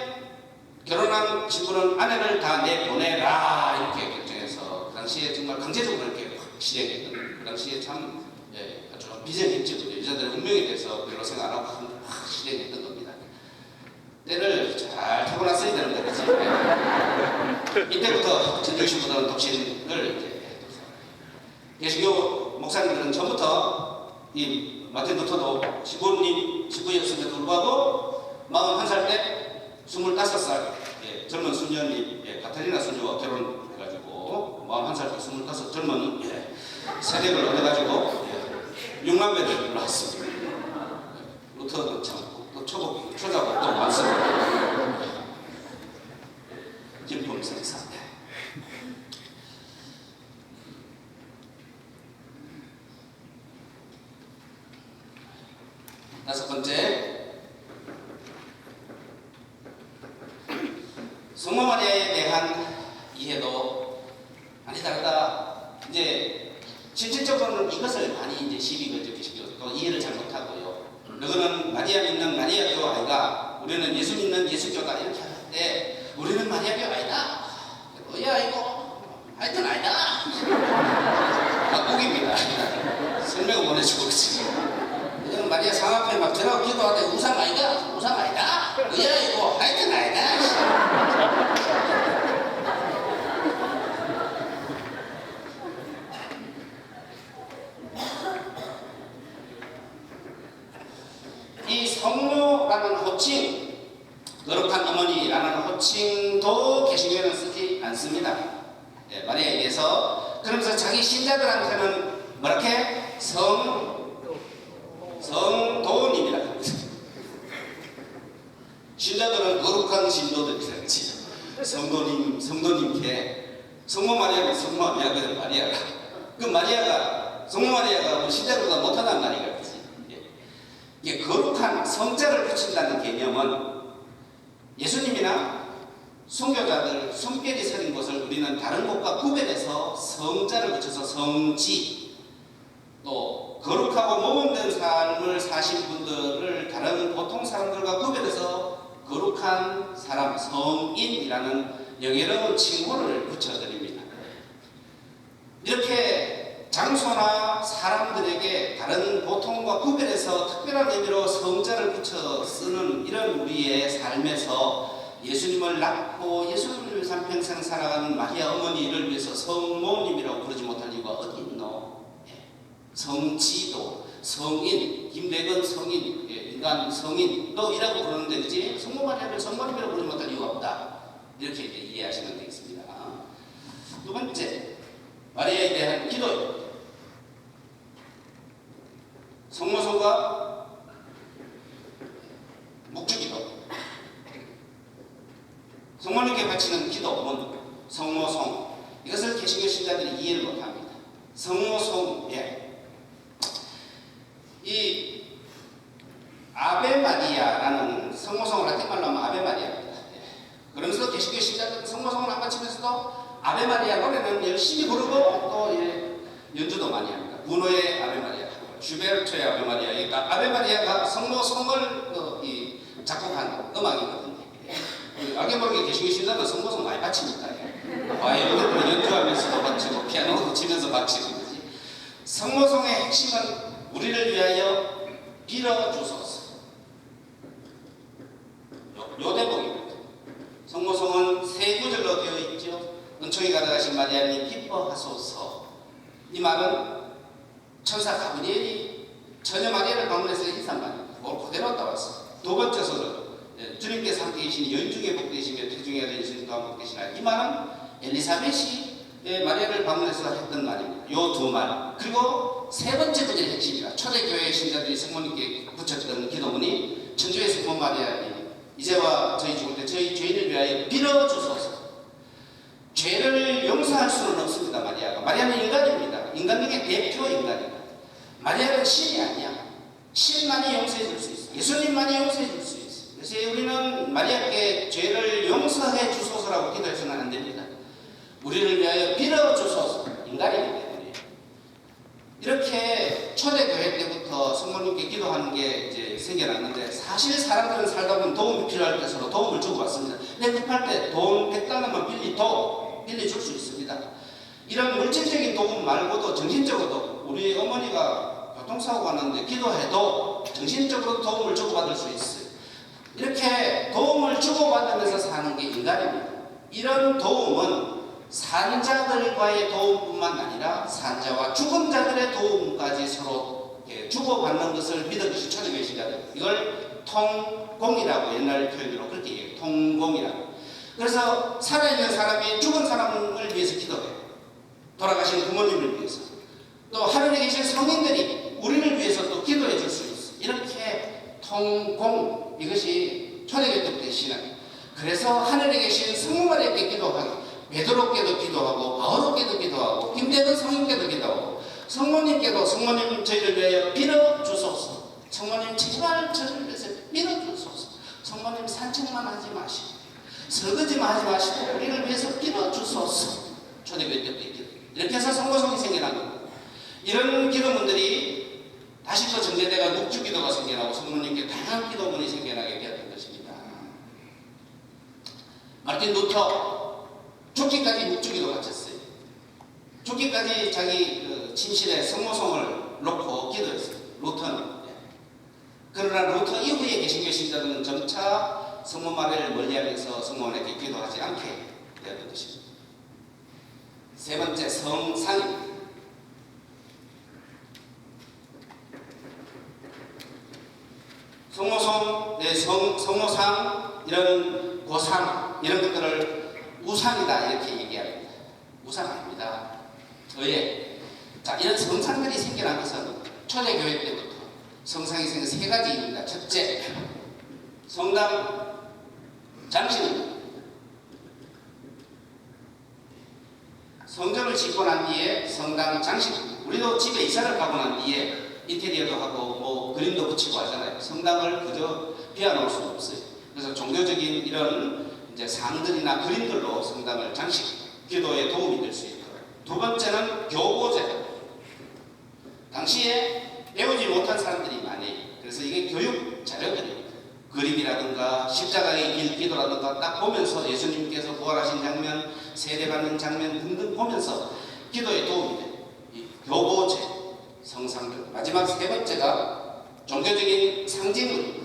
결혼한 신부는 아내를 다 내보내라 이렇게 결정해서 그 당시에 정말 강제적으로 이렇게 확 실행했던 그 당시에 참 아주 비전했죠. 여자들의 운명에 대해서 별로 생각 안 하고 확 실행했던 겁니다. 때를 잘 타고 났어야 되는데 그렇지? 이때부터 천주교 신부들은 독신을 개신교 목사님들은 전부터 이 마틴 루터도 신부였음에도 불구하고 41살 때 25살 젊은 수녀님 카타리나 수녀와 결혼해가지고 41살 때 25 젊은 세력을 얻어가지고 6만 배를 낳았습니다. 루터는 참 또 초자고 또 많습니다. 번째, 성모 마리아에 대한 이해도 많이 다르다. 이제 실질적으로는 이것을 많이 이제 시비 걸죠. 또 이해를 잘못하고요. 너는 마리아 믿는 마리아교 아이가, 우리는 예수 믿는 예수교다 이렇게 할 때 우리는 마리아교 아니다. 뭐야 이거? 하여튼 아니다. 막국입니다. 설명을 보내주고 그러지. 그냥 마리아 상 앞에 막 들어가고 기도하되 우상 아니다. 우상 아니다. 뭐야 이거? 하여튼 아니다. 이 성모라는 호칭, 거룩한 어머니라는 호칭도 개신교에는 쓰지 않습니다. 네, 마리아에 대해서. 그러면서 자기 신자들한테는 뭐렇게? 성도님이라고 합니다. 신자들은 거룩한 신도들이라고 하지. 성도님께 성모 마리아가 성모 마리아가 마리아가 그 마리아가 성모 마리아가 신자들보다 못하단 말이가 그지. 이게 거룩한 성자를 붙인다는 개념은 예수님이나 순교자들 손뼉이 서린 곳을 우리는 다른 곳과 구별해서 성자를 붙여서 성지, 또 거룩하고 모범된 삶을 사신 분들을 다른 보통 사람들과 구별해서 거룩한 사람, 성인이라는 영예로운 칭호를 붙여드립니다. 이렇게 장소나 사람들에게 다른 보통과 구별해서 특별한 의미로 성자를 붙여 쓰는 이런 우리의 삶에서 예수님을 낳고 예수님을 위해서 한평생 살아가는 마리아 어머니를 위해서 성모님이라고 부르지 못할 이유가 어디 있노? 성지도, 성인, 김대건 성인, 인간 성인도 이라고 부르는데 그지? 성모 마리아를 성모님이라고 부르지 못할 이유가 없다. 이렇게 이제 이해하시면 되겠습니다. 두 번째, 마리아에 대한 기도입니다. 성모송과 묵주기도. 성모님께 바치는 기도문, 성모송. 이것을 개신교 신자들이 이해를 못합니다. 성모송, 이 아베 마리아라는 성모송을 라틴말로 하면 아베 마리아입니다. 그러면서 개신교 신자들은 성모송을 안 바치면서도 아베 마리아 노래는 열심히 부르고 또 연주도 많이 합니다. 부노의 아베 마리아, 슈베르트의 아베 마리아. 그러니까 아베 마리아가 성모송을 작곡한 음악이거든요. 알게 모르게 개신교 신자들 성모송 많이 바치니까. 바이올린을 연주하면서도 바치고 피아노도 치면서 바치는 거지. 성모송의 핵심은 우리를 위하여 빌어주소서. 요 대목입니다. 성모송은 세 구절로 되어 있죠. 은총이 가득하신 마리아님 기뻐하소서. 이 말은 천사 가브리엘이 처녀 마리아를 방문해서 인사한 말입니다. 그대로 따왔어. 두 번째 소절, 주님께서 함께 계시니 연중에 복되시며 태중에 아들 예수님과 함께 복되시나. 이 말은 엘리사벳이 마리아를 방문해서 했던 말입니다. 요 두 말. 그리고 세 번째 구절의 핵심이라 초대교회 신자들이 성모님께 붙였던 기도문이 천주의 성모 마리아님 이제와 저희 죽을 때 저희 죄인을 위하여 빌어주소서. 죄를 용서할 수는 없습니다. 마리아는 인간입니다. 인간 중에 대표 인간입니다. 마리아는 신이 아니야. 신만이 용서해 줄 수 있어. 예수님만이 용서해 줄 수 있어. 그래서 우리는 마리아께 죄를 용서해 주소서라고 기도해서는 안 됩니다. 우리를 위하여 빌어주소서. 인간이기 때문에. 이렇게 초대교회 때부터 성모님께 기도하는 게 이제 생겨났는데, 사실 사람들은 살다 보면 도움이 필요할 때 서로 도움을 주고 왔습니다. 내 급할 때 돈 100달러만 빌려줄 수 있습니다. 이런 물질적인 도움 말고도 정신적으로도 우리 어머니가 교통사고가 났는데 기도해도 정신적으로 도움을 주고받을 수 있어요. 이렇게 도움을 주고받으면서 사는 게 인간입니다. 이런 도움은 산자들과의 도움뿐만 아니라 산자와 죽은 자들의 도움까지 서로 주고받는 것을 믿어주신 초대교회 신자들, 이걸 통공이라고 옛날 표현으로 그렇게 얘기해요. 통공이라고. 그래서 살아있는 사람이 죽은 사람을 위해서 기도해요. 돌아가신 부모님을 위해서. 또 하늘에 계신 성인들이 우리를 위해서 또 기도해 줄 수 있어. 이렇게 통공, 이것이 초대교회 때부터의 신앙이에요. 그래서 하늘에 계신 성모 마리아께 기도하고, 베드로께도 기도하고, 바오로께도 기도하고, 김대건 성인께도 기도하고, 성모님께도 성모님 저희를 위하여 빌어주소서. 성모님 제발 저를 위해서 빌어주소서. 성모님 산책만 하지 마시고 설거지만 하지 마시고 우리를 위해서 빌어주소서. 초대교회 때부터 이렇게 해서 성모성이 생겨난 겁니다. 이런 기도문들이 다시 또 정제돼가 묵주기도가 생겨나고 성모님께 다양한 기도문이 생겨나게 되었던 것입니다. 마르틴 루터 죽기까지 묵주기도 바쳤어요. 죽기까지 자기 그 침실에 성모성을 놓고 기도했어요. 루터는. 그러나 루터 이후에 개신교 신자들은 점차 성모 마리아를 멀리하면서 성모에게 기도하지 않게 되었던 것입니다. 세 번째, 성상입니다. 성모성, 성모상, 이런 고상, 이런 것들을 우상이다 이렇게 얘기합니다. 우상 아닙니다. 자, 이런 성상들이 생겨난 것은 초대교회 때부터 성상이 생긴 세 가지 이유입니다. 첫째, 성당 장식입니다. 성전을 짓고 난 뒤에 성당 장식, 우리도 집에 이사를 가고 난 뒤에 인테리어도 하고 뭐 그림도 붙이고 하잖아요. 성당을 그저 비워놓을 수는 없어요. 그래서 종교적인 이런 이제 상들이나 그림들로 성당을 장식, 기도에 도움이 될 수 있고, 두 번째는 교보제. 당시에 배우지 못한 사람들이 많이, 그래서 이게 교육 자료들입니다. 그림이라든가 십자가의 길 기도라든가 딱 보면서 예수님께서 부활하신 장면, 세례받는 장면 등등 보면서 기도에 도움이 돼요. 이 교보제, 성상들. 마지막 세 번째가 종교적인 상징물입니다.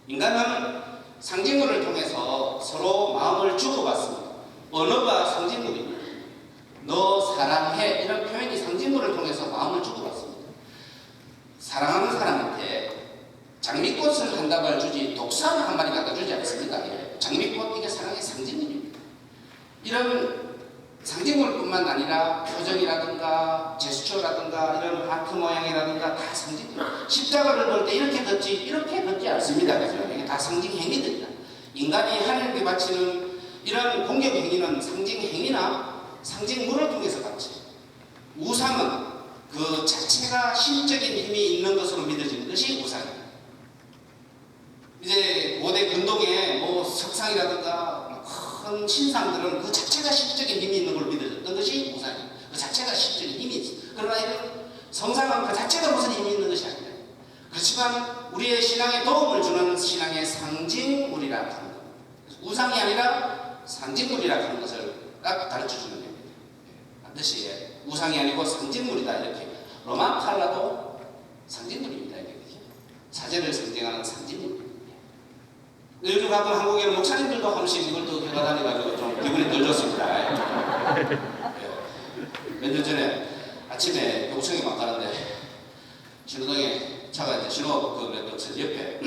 인간은 상징물을 통해서 서로 마음을 주고받습니다. 언어가 상징물입니다. 너 사랑해, 이런 표현이 상징물을 통해서 마음을 주고받습니다. 사랑하는 사람한테 장미꽃을 한 다발 주지 독사를 한 마리 갖다 주지 않습니다. 장미꽃, 이게 사랑의 상징입니다. 이런 상징물뿐만 아니라 표정이라든가 제스처라든가 이런 하트 모양이라든가 다 상징입니다. 십자가를 볼 때 이렇게 걷지 않습니다. 이게 다 상징 행위들이다. 인간이 하나님께 바치는 이런 공격 행위는 상징 행위나 상징물을 통해서 바쳐요. 우상은 그 자체가 신적인 힘이 있는 것으로 믿어지는 것이 우상입니다. 이제 고대 근동에 뭐 석상이라든가 큰 신상들은 그 자체가 신적인 힘이 있는 걸 믿어졌던 것이 우상입니다. 그 자체가 신적인 힘이 있어요. 그러나 이런 성상은 그 자체가 무슨 힘이 있는 것이 아닙니다. 그렇지만 우리의 신앙에 도움을 주는 신앙의 상징물이라 하는 것. 우상이 아니라 상징물이라 하는 것을 딱 가르쳐주는 겁니다. 반드시 우상이 아니고 상징물이다 이렇게. 로마 칼라도 상징물입니다. 이렇게. 사제를 상징하는 상징물. 요즘 가끔 한국에는 목사님들도 한 번씩 이걸 또 해가 다녀가지고 좀 기분이 덜 좋습니다. 몇 년 전에 아침에 교구청에 막 가는데 신호등에 차가 이제 신호 그 옆에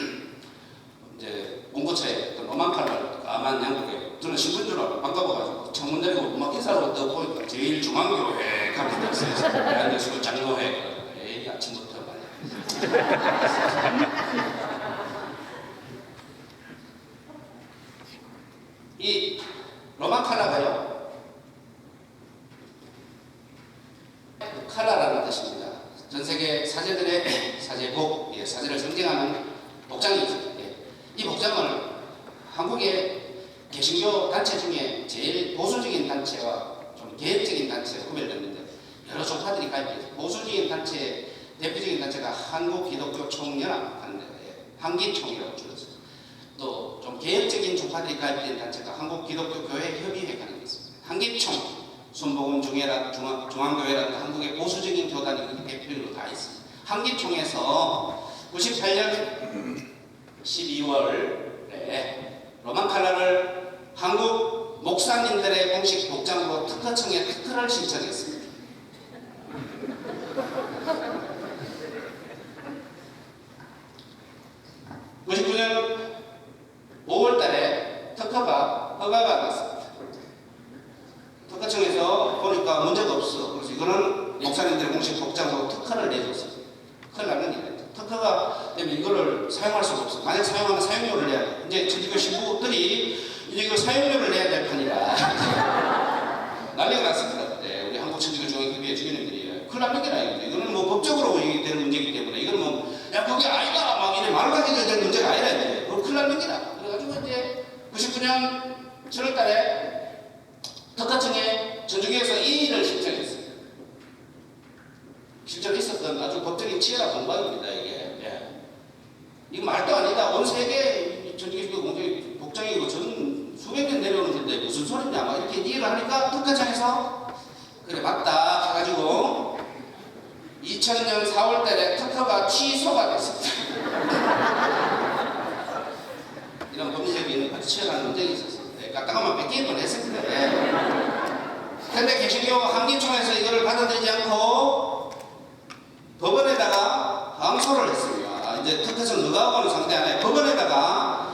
이제 공고차에 로만 칼날 까만 양복에 저는 신부인 줄 알고 반가워가지고 창문 내리고 막 인사하고 또 보니까 제일 중앙교회 가르쳐 있어요. 앉아서 장로회. 에이 아침부터 말이야. 이 로만 칼라가요, 칼라라는 뜻입니다. 전 세계 사제들의 사제복, 사제를 상징하는 복장이죠. 이 복장을 한국의 개신교 단체 중에 제일 보수적인 단체와 좀 개혁적인 단체가 구별됐는데 여러 종파들이 가입돼서 보수적인 단체, 대표적인 단체가 한국기독교총연합 하는 데가 한기총이라고 줄여서, 또 좀 개혁적인 종파들이 가입된 단체가 한국기독교교회협의회 하는 게 있습니다. 한기총, 순복음 중앙교회라든가 한국의 보수적인 교단이 그 대표로 다 있습니다. 한기총에서 98년 12월에 로만 칼라를 한국 목사님들의 공식 복장으로 특허청에 특허를 신청했습니다. (99년 5월달에) 특허가 허가가 났습니다. 특허청에서 보니까 문제가 없어. 그래서 이거는 목사님들의 공식 복장으로 특허를 내줬어요. 큰일 나는 일이에요. 특허가 되면 이거를 사용할 수가 없어. 만약 사용하면 사용료를 내야 돼. 이제 천주교 신부들이 이제 이거 사용료를 내야 될 판이라 난리가 났습니다. 네, 우리 한국 천주교 중앙교회 주교님들이 큰일 납니다. 이거는 뭐 법적으로 이게 되는 문제이기 때문에 이거는 뭐 야 그게 아니다 막 이래 말로 가지고 될 문제가 아니라 이제 그거 큰일 납니다. 그래가지고 이제 99년 7월달에 특허청에 전주교에서 이의를 신청했어요. 실제로 있었던 아주 법적인 치열한 공방입니다. 이게 이거 말도 아니다. 온 세계 전주교 공장이 복장이고 전 수백 년 내려오는 건데 무슨 소리냐 막 이렇게 이해를 하니까 특허청에서 그래 맞다 해가지고 2000년 4월달에 특허가 취소가 됐습니다. 이런 법리적인 아주 치열한 논쟁이 있었습니다. 까딱하면 뺏길 뻔했습니다. 그런데 개신교 한기총에서 이거를 받아들이지 않고 법원에다가 항소를 했습니다. 이제 특허청 너가하고는 상대 안 해요. 법원에다가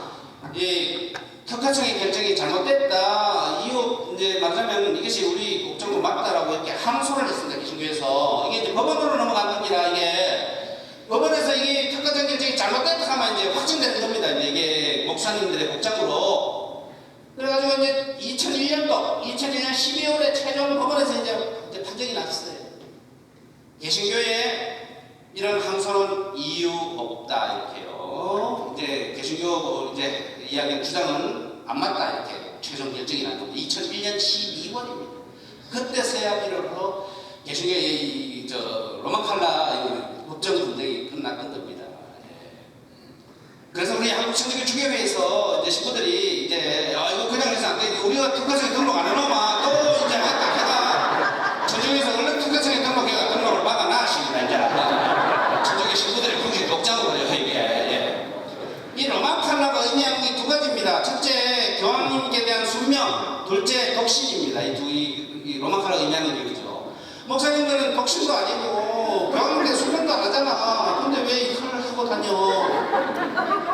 이 특허청의 결정이 잘못됐다. 이유 이제 말하자면 이것이 우리 국정부 맞다라고 이렇게 항소를 했습니다. 개신교에서 이게 이제 법원으로 넘어간 겁니다. 이게 법원에서 이게 특허청 결정이 잘못됐다 하면 이제 확정되는 겁니다. 이제 이게 목사님들의 복장으로. 그래가지고 이제 2001년 12월에 최종 법원에서 이제 판정이 났어요. 개신교에 이런 항소는 이유 없다 이렇게요. 이제 개신교 이제 이야기 주장은 안 맞다 이렇게 최종 결정이 난 겁니다. 2001년 12월입니다. 그때서야 비로소 개신교의 로마칼라 법정 분쟁이 끝났던 겁니다. 그래서 우리 한국천주교 주교회에서 이제 신부들이 이제 이거 그냥 해서 안 돼. 우리가 특허청에 등록 안 해놓으면 또 이제 해가 천주교에서 얼른 특허청에 등록해가 등록을 받아놔십니다. 이제 천주교 신부들의 국익 독장으로요 이게. 이 로마칼라가 의미하는 게 두 가지입니다. 첫째 교황님께 대한 순명, 둘째 독신입니다. 이 로마칼라가 의미하는 얘기죠. 목사님들은 독신도 아니고 교황님께 순명도 안 하잖아. 근데 왜 이 칼을 하고 다녀?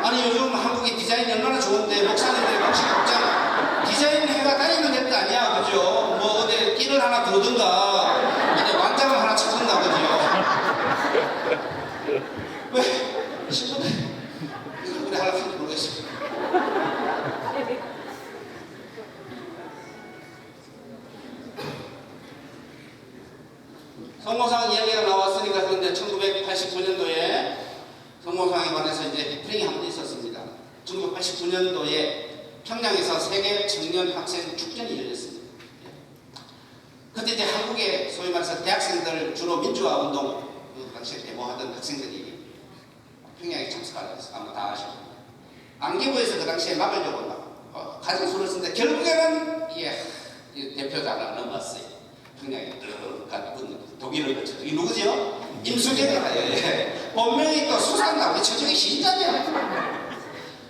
아니 요즘 한국의 디자인이 얼마나 좋은데 목사님들의 혹시 복장 디자인 해가 다니는 것도 아니야 그죠? 뭐 어디 끼를 하나 두든가 어디 완장을 하나 찾든가 그죠? 왜 신부들 이걸 그래 하려고 하는지 모르겠습니다. 성모상 이야기가 나왔으니까 그런데 1989년도에 성모상에 관해서 이제 해프닝이 한 번 있었습니다. 1989년도에 평양에서 세계 청년 학생 축전이 열렸습니다. 그때 이제 한국의 소위 말해서 대학생들 주로 민주화 운동 그 당시에 데모하던 학생들이 평양에 참석하게 됐어요. 아마 다 아시고 안기부에서 그 당시에 막으려고 막 가진 수를 쓰는데 결국에는 대표자가 넘었어요. 평양에 독일을 거쳐. 이 누구지요? 임수재가 본명이 또 수산다. 우리 천주교 신자냐.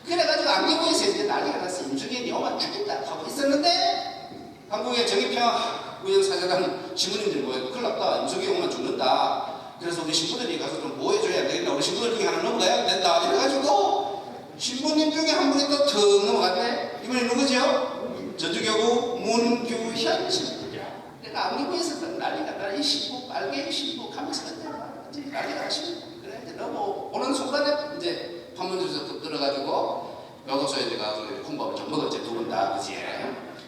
그래가지고 안기부에서 이제 난리가 났어. 임수재이 오면 죽겠다 하고 있었는데 한국의 정의평화 운영사재단 신부님들이 뭐예요? 큰일 났다. 임수재 오면 죽는다. 그래서 우리 신부들이 가서 좀 보호해줘야 되겠다. 우리 신부들 중에 하나 넘어가야 된다. 이래가지고 신부님 중에 한 분이 또 턱 넘어갔네. 이분이 누구지요? 전주교구 문규현 신부. 내가 안기부에서 난리가 나. 이 신부 빨개 신부 하면서 난리가 나시고 그래 이제 넘어오는 순간에 이제 판문점에서 또 들어가지고 교도소에 들어가서 콩밥을 좀 먹었지 두 분 다 그지.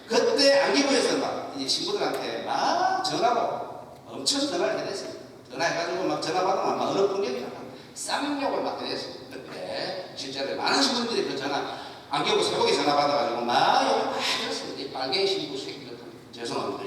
그때 안기부에서 막 이 신부들한테 막 전화로 엄청 전화를 해댔어요. 전화해가지고 막 전화 받으면 막 어느 풍경이나 쌍욕을 막 해댔어요. 그때 실제로 많은 신부들이 그 전화 안기부 새벽에 전화 받아가지고 막 욕을 막 해댔어요. 이 빨개 신부 새끼들 죄송합니다.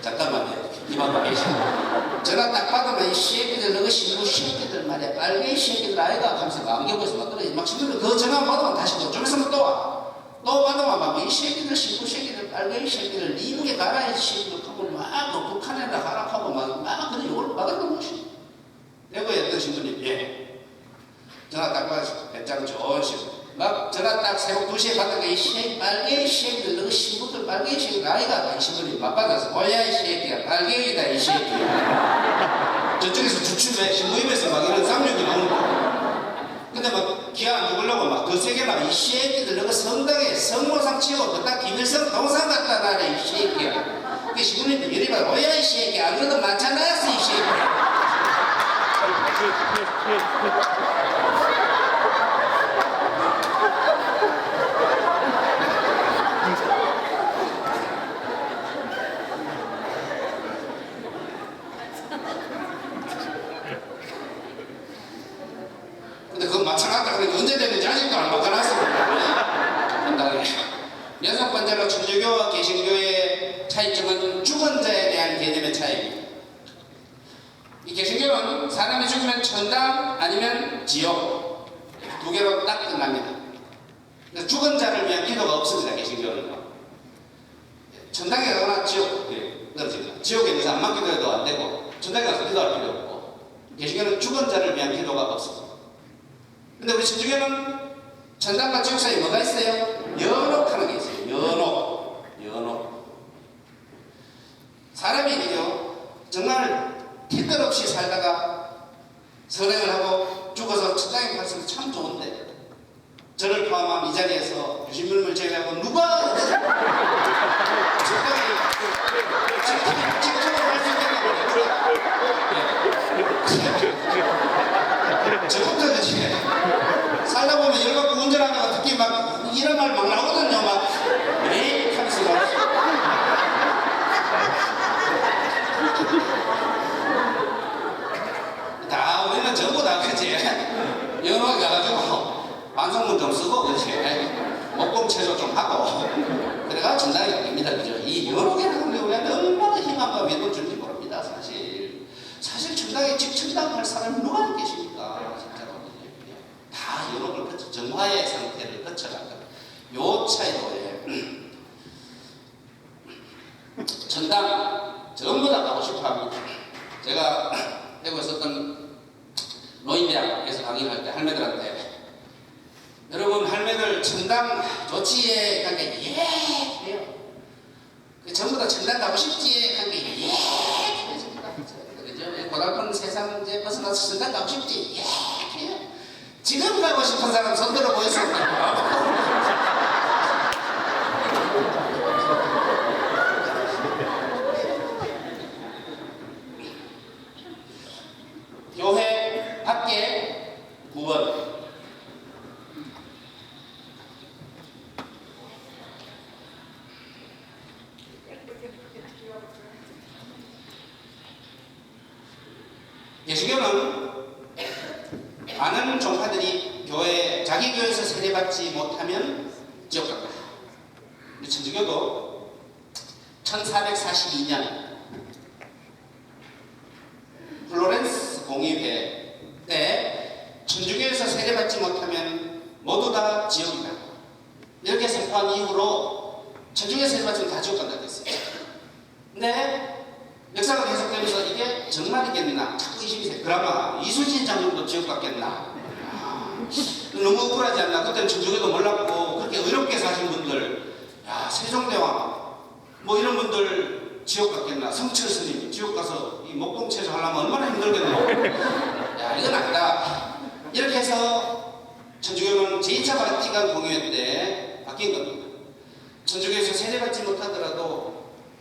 잠깐만요. 이만큼 계시네. 전화 딱 받으면 이 새끼들 너그 신부 새끼들 말이야 빨개 새끼들 아이가 하면서 안경에서 막 떨어지지 막 신부들 그 전화 받으면 다시 또 좀 있으면 또 와. 또 받으면 막 이 새끼들 신부 새끼들 빨개 새끼들 미국에 가라 이 새끼들 하고 막 북한에다 가라하고 막 그런 욕을 받으는 것이. 대구에 어떤 신부님 전화 딱 받아서 배짱 좋은 신부 막 전화 딱 새벽 2시에 받은 게 이 빨개 새끼들 너그 신부들 빨개 새끼들 아이가 이 신부님 맞받아서 뭐야 이 새끼야 빨개이다 이 새끼야. 저쪽에서 주춤해 신부 입에서 막 이런 쌍욕이 나오는 거야. 근데 막 기아 안 죽으려고 막 더 세게 막 이 새끼들 너그 성당에 성모상 치고 그딱 김일성 동상 갖다 놔라 이 새끼야. 그 신부님들 이리 봐 뭐야 이 새끼야 안 그래도 마찬가지였어 이 새끼야. 근데 그거 맞춰놨다 그러니까 언제 됐는지 아직도 안 맞춰놨습니다. 간단하게. 여섯 번째로 천주교와 개신교의 차이점은 죽은 자에 대한 개념의 차이입니다. 이 개신교는 사람이 죽으면 천당 아니면 지옥 두 개로 딱 끝납니다. 죽은 자를 위한 기도가 없습니다. 개신교는 천당에 가거나 지옥 떨어집니다. 지옥에 있는 사람 만 기도해도 안 되고 천당에 가서 기도할 필요 없고 개신교는 죽은 자를 위한 기도가 없습니다. 근데 우리 천주교는 천당과 지옥 사이에 뭐가 있어요? 연옥하는 게 있어요. 연옥. 사람이 그죠? 정말 티끌 없이 살다가 선행을 하고 죽어서 천당에 갔으면 참 좋은데 저를 포함한 이 자리에서 유신물을 제외하고 누가 천당에 직접으로 갈 수 있겠냐고 저부터 그치 살다 보면 열받고 운전하다가 특히 막 이런 말 막 나오거든요. 막 에이 하면서 다 우리는 전부 다 그치 연옥에 가가지고 반성문 좀 쓰고 그치 목공체조 좀 하고 그래가 전당에 갑니다. 그죠? 이 연옥이라는 게 우리한테 얼마나 희망과 믿음을 줄지 모릅니다. 사실 천당에 직천당 할 사람이 누가 계십니까? 진짜로 다 연옥을 거쳐 정화의 상태를 거쳐간다. 요 차이로 천당 전부 다 가고 싶어 합니다. 제가 대구에 있었던 노인대학에서 강의를 할 때 할매들한테 여러분 할매들 천당 좋지에 간게 그래요. 전부 다 천당 가고 싶지에 간게 그래집니다. 그죠? 고달픈 세상 이제 벗어나서 천당 가고 싶지 그래요. 지금 가고 싶은 사람 손 들어 보였습니다. 교회 밖에 구원 개신교는 많은 종파들이 자기 교회에서 세례받지 못하면 지옥 간다. 천주교도 1442년 플로렌스 공의회 때 천주교에서 세례받지 못하면 모두 다 지옥이다. 이렇게 선포한 이후로 천주교에 세례받으면 다 지옥 간다고 했어요. 근데 역사가 계속되면서 이게 정말이겠나? 자꾸 22세 그라마 이순신 장군도 지옥 갔겠나? 너무 억울하지 않나? 그때는 천주교도 몰랐고 그렇게 의롭게 사신 분들 세종대왕 뭐 이런 분들 지옥 갔겠나? 성철 스님 지옥 가서 이 목공체조 하려면 얼마나 힘들겠노? 이건 아니다. 이렇게 해서 천주교는 제2차 바티칸 공의회 때 바뀐 겁니다. 천주교에서 세례받지 못하더라도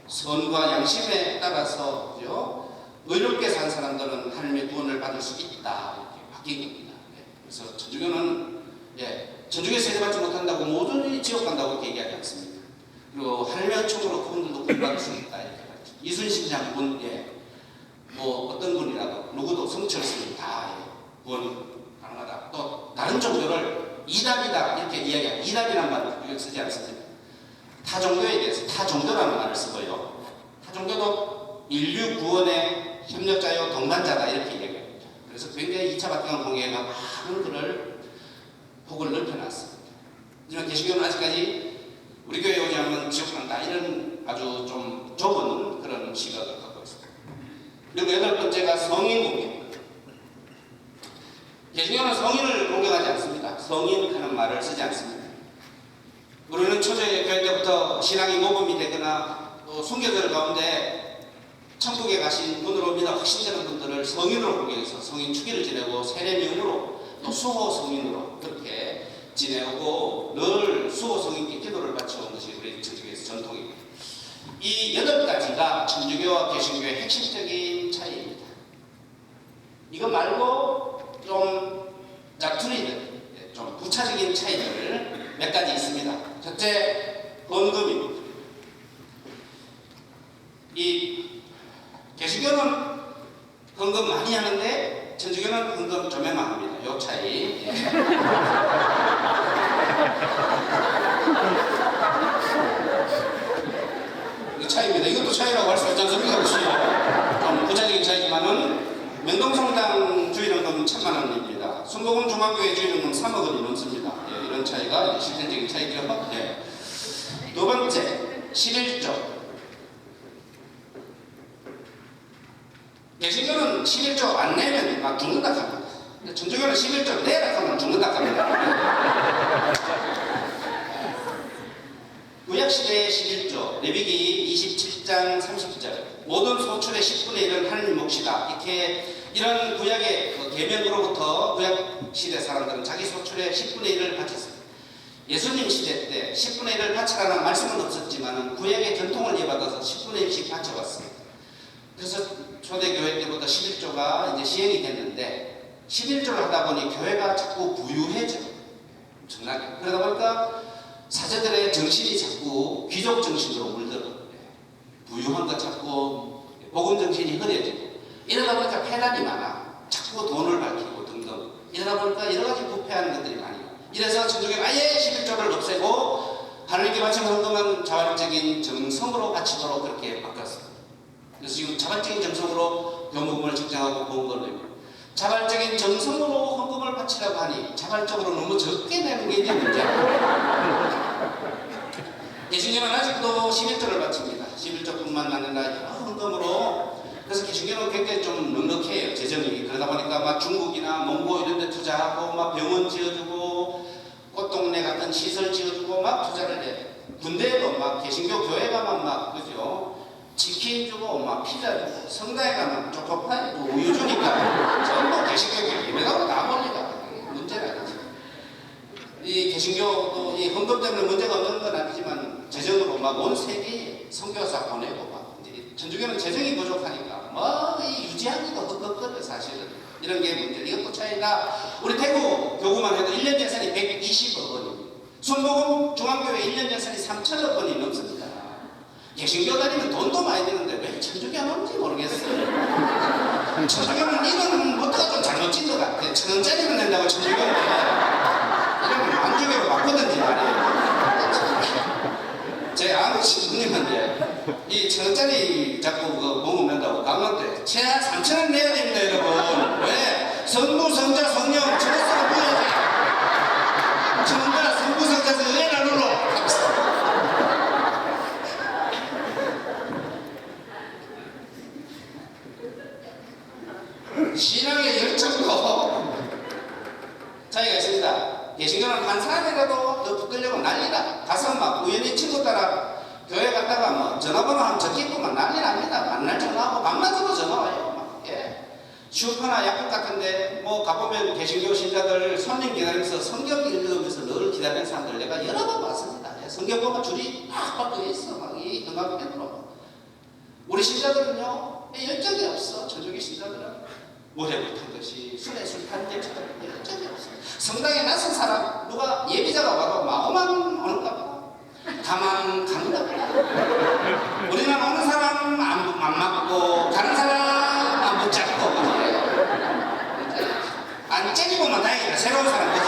선과 양심에 따라서 그죠? 의롭게 산 사람들은 하나님의 구원을 받을 수 있다. 이렇게 바뀐 겁니다. 그래서 천주교는 천주교에 세례받지 못한다고 모두 지옥 간다고 이렇게 얘기하지 않습니다. 그리고 하나님의 은총으로 그분들도 구원받을 수 있다. 이렇게 말이죠. 이순신 장군 뭐 어떤 분이라도 누구도 성철스님 다 구원 가능하다. 또 다른 종교를 이단이다 이렇게 이야기하고 이단이라는 말을 쓰지 않습니다. 타 종교에 대해서 타 종교라는 말을 쓰고요. 타 종교도 인류 구원의 협력자요 동반자다 이렇게 얘기합니다. 그래서 굉장히 2차 바티칸 공의회가 많은 글을 폭을 넓혀놨습니다. 하지만 개신교는 아직까지 우리 교회에 오지 않으면 지옥 간다 이런 아주 좀 좁은 그런 시각을 갖고 있습니다. 그리고 여덟 번째가 성인 공경. 개신교는 성인을 공경하지 않습니다. 성인하는 말을 쓰지 않습니다. 우리는 초대 교회 때부터 신앙이 모범이 되거나 또 순교들 가운데 천국에 가신 분으로 믿어 확신되는 분들을 성인으로 공경해서 성인 축일을 지내고 세례 미음으로 또 수호 성인으로 그렇게 지내오고 늘 수호 성인께 기도를 바쳐온 것이 우리 천주교에서 전통입니다. 이 8가지가 천주교와 개신교의 핵심적인 차이입니다. 이거 말고 좀 짝퉁이들, 좀 부차적인 차이들 몇 가지 있습니다. 첫째, 헌금입니다. 이 개신교는 헌금 많이 하는데 천주교는 헌금 조매만 합니다. 요 차이. 예. 이 차이입니다. 이것도 차이라고 할 수 있지 않습니까? 혹시 좀 구체적인 차이지만은 명동성당 주일헌금 1,000,000원입니다. 순복음 중앙교회 주일헌금 3억 원이 넘습니다. 예, 이런 차이가 실질적인 차이죠. 예. 두 번째, 11조. 개신교는 11조 안 내면 막 죽는다 합니다. 근데 천주교는 11조 내라 하면 죽는다 합니다. 구약시대의 11조, 레위기 27장 30절, 모든 소출의 10분의 1은 하나님 몫이다. 이렇게 이런 구약의 계명으로부터 구약시대 사람들은 자기 소출의 10분의 1을 바쳤습니다. 예수님 시대 때 10분의 1을 바치라는 말씀은 없었지만 구약의 전통을 이어받아서 10분의 1씩 바쳐왔습니다. 그래서 초대교회 때부터 11조가 이제 시행이 됐는데 11조를 하다 보니 교회가 자꾸 부유해져. 엄청나게. 그러다 보니까 사제들의 정신이 자꾸 귀족 정신으로 물들어. 부유한 것 자꾸 복음 정신이 흐려지고 이러다 보니까 폐단이 많아. 자꾸 돈을 밝히고 등등. 이러다 보니까 여러 가지 부패한 것들이 많이 나. 이래서 천주교는 아예 11조를 없애고 하나님께 바친 헌금은 자발적인 정성으로 바치도록 그렇게 바뀌었습니다. 그래서 지금 자발적인 정성으로 교무금을 측정하고 보험금을 내고 자발적인 정성으로 헌금을 바치라고 하니 자발적으로 너무 적게 내는 게 이제 문제입니다. 개신교는 아직도 11조를 바칩니다. 11조뿐만 아니라 여러 헌금으로. 그래서 개신교는 굉장히 좀 넉넉해요. 재정이. 그러다 보니까 막 중국이나 몽고 이런 데 투자하고 막 병원 지어주고 꽃동네 같은 시설 지어주고 막 투자를 해. 군대에도 막 개신교 교회 가면 막 그죠? 치킨 주고 막 피자 주고 성당에 가면 초코파이 우유 주니까 전부 개신교 예배당으로 나버리니까 문제가 아니지. 이 개신교도 이 헌금 때문에 문제가 없는 건 아니지만 재정으로 막 온 세계에 선교사 보내고 막 이제 천주교는 재정이 부족하니까 뭐 이 유지하기도 헛헛거려 사실은. 이런 게 문제. 이것도 차이가 우리 대구 교구만 해도 1년 예산이 120억 원입니다. 순복음 중앙교회 1년 예산이 3천억 원이 넘습니다. 개신교 다니면 돈도 많이 드는데 왜 천주교 안 오는지 모르겠어요. 천주교는 이런 것보다 좀 잘못 찐 것 같아. 1,000원짜리만 낸다고 천주교인데 이러면 만주교로 바꾸든지 말이에요. 제 아는 신부님한테 이 1,000원짜리 자꾸 모금 낸다고 강원 때 최하 3,000원 내야 됩니다 여러분. 왜? 성부, 성자, 성령 저것으로 부여야지. 천가, 성부, 성자에서 은혜를 눌러. 신앙의 열정도 차이가 있습니다. 개신교는 한 사람이라도 더 붙으려고 난리다. 가서 막 우연히 친구 따라 교회 갔다가 뭐 전화번호 한번 적히고만 난리 납니다. 만날 전화하고 밤낮으로 전화 와요. 막. 예. 슈퍼나 약국 같은데 뭐 가보면 개신교 신자들 손님 기다리면서 성경 읽으면서 늘 기다리는 사람들 내가 여러 번 봤습니다. 예. 성경 보면 줄이 딱 박혀 있어. 막 이 현관편으로. 우리 신자들은요 열정이 없어. 저쪽의 신자들은 모래불 탄 것이 술에 술 탄 것처럼 열정이 없어. 성당에 낯선 사람 누가 예비자가 와도 마음만 오는가 봐. 가만 가는가 봐. 우리는 오는 사람 안 맞고 가는 사람 안 붙잡고 안 째리고만 다행이다. 새로운 사람 그지?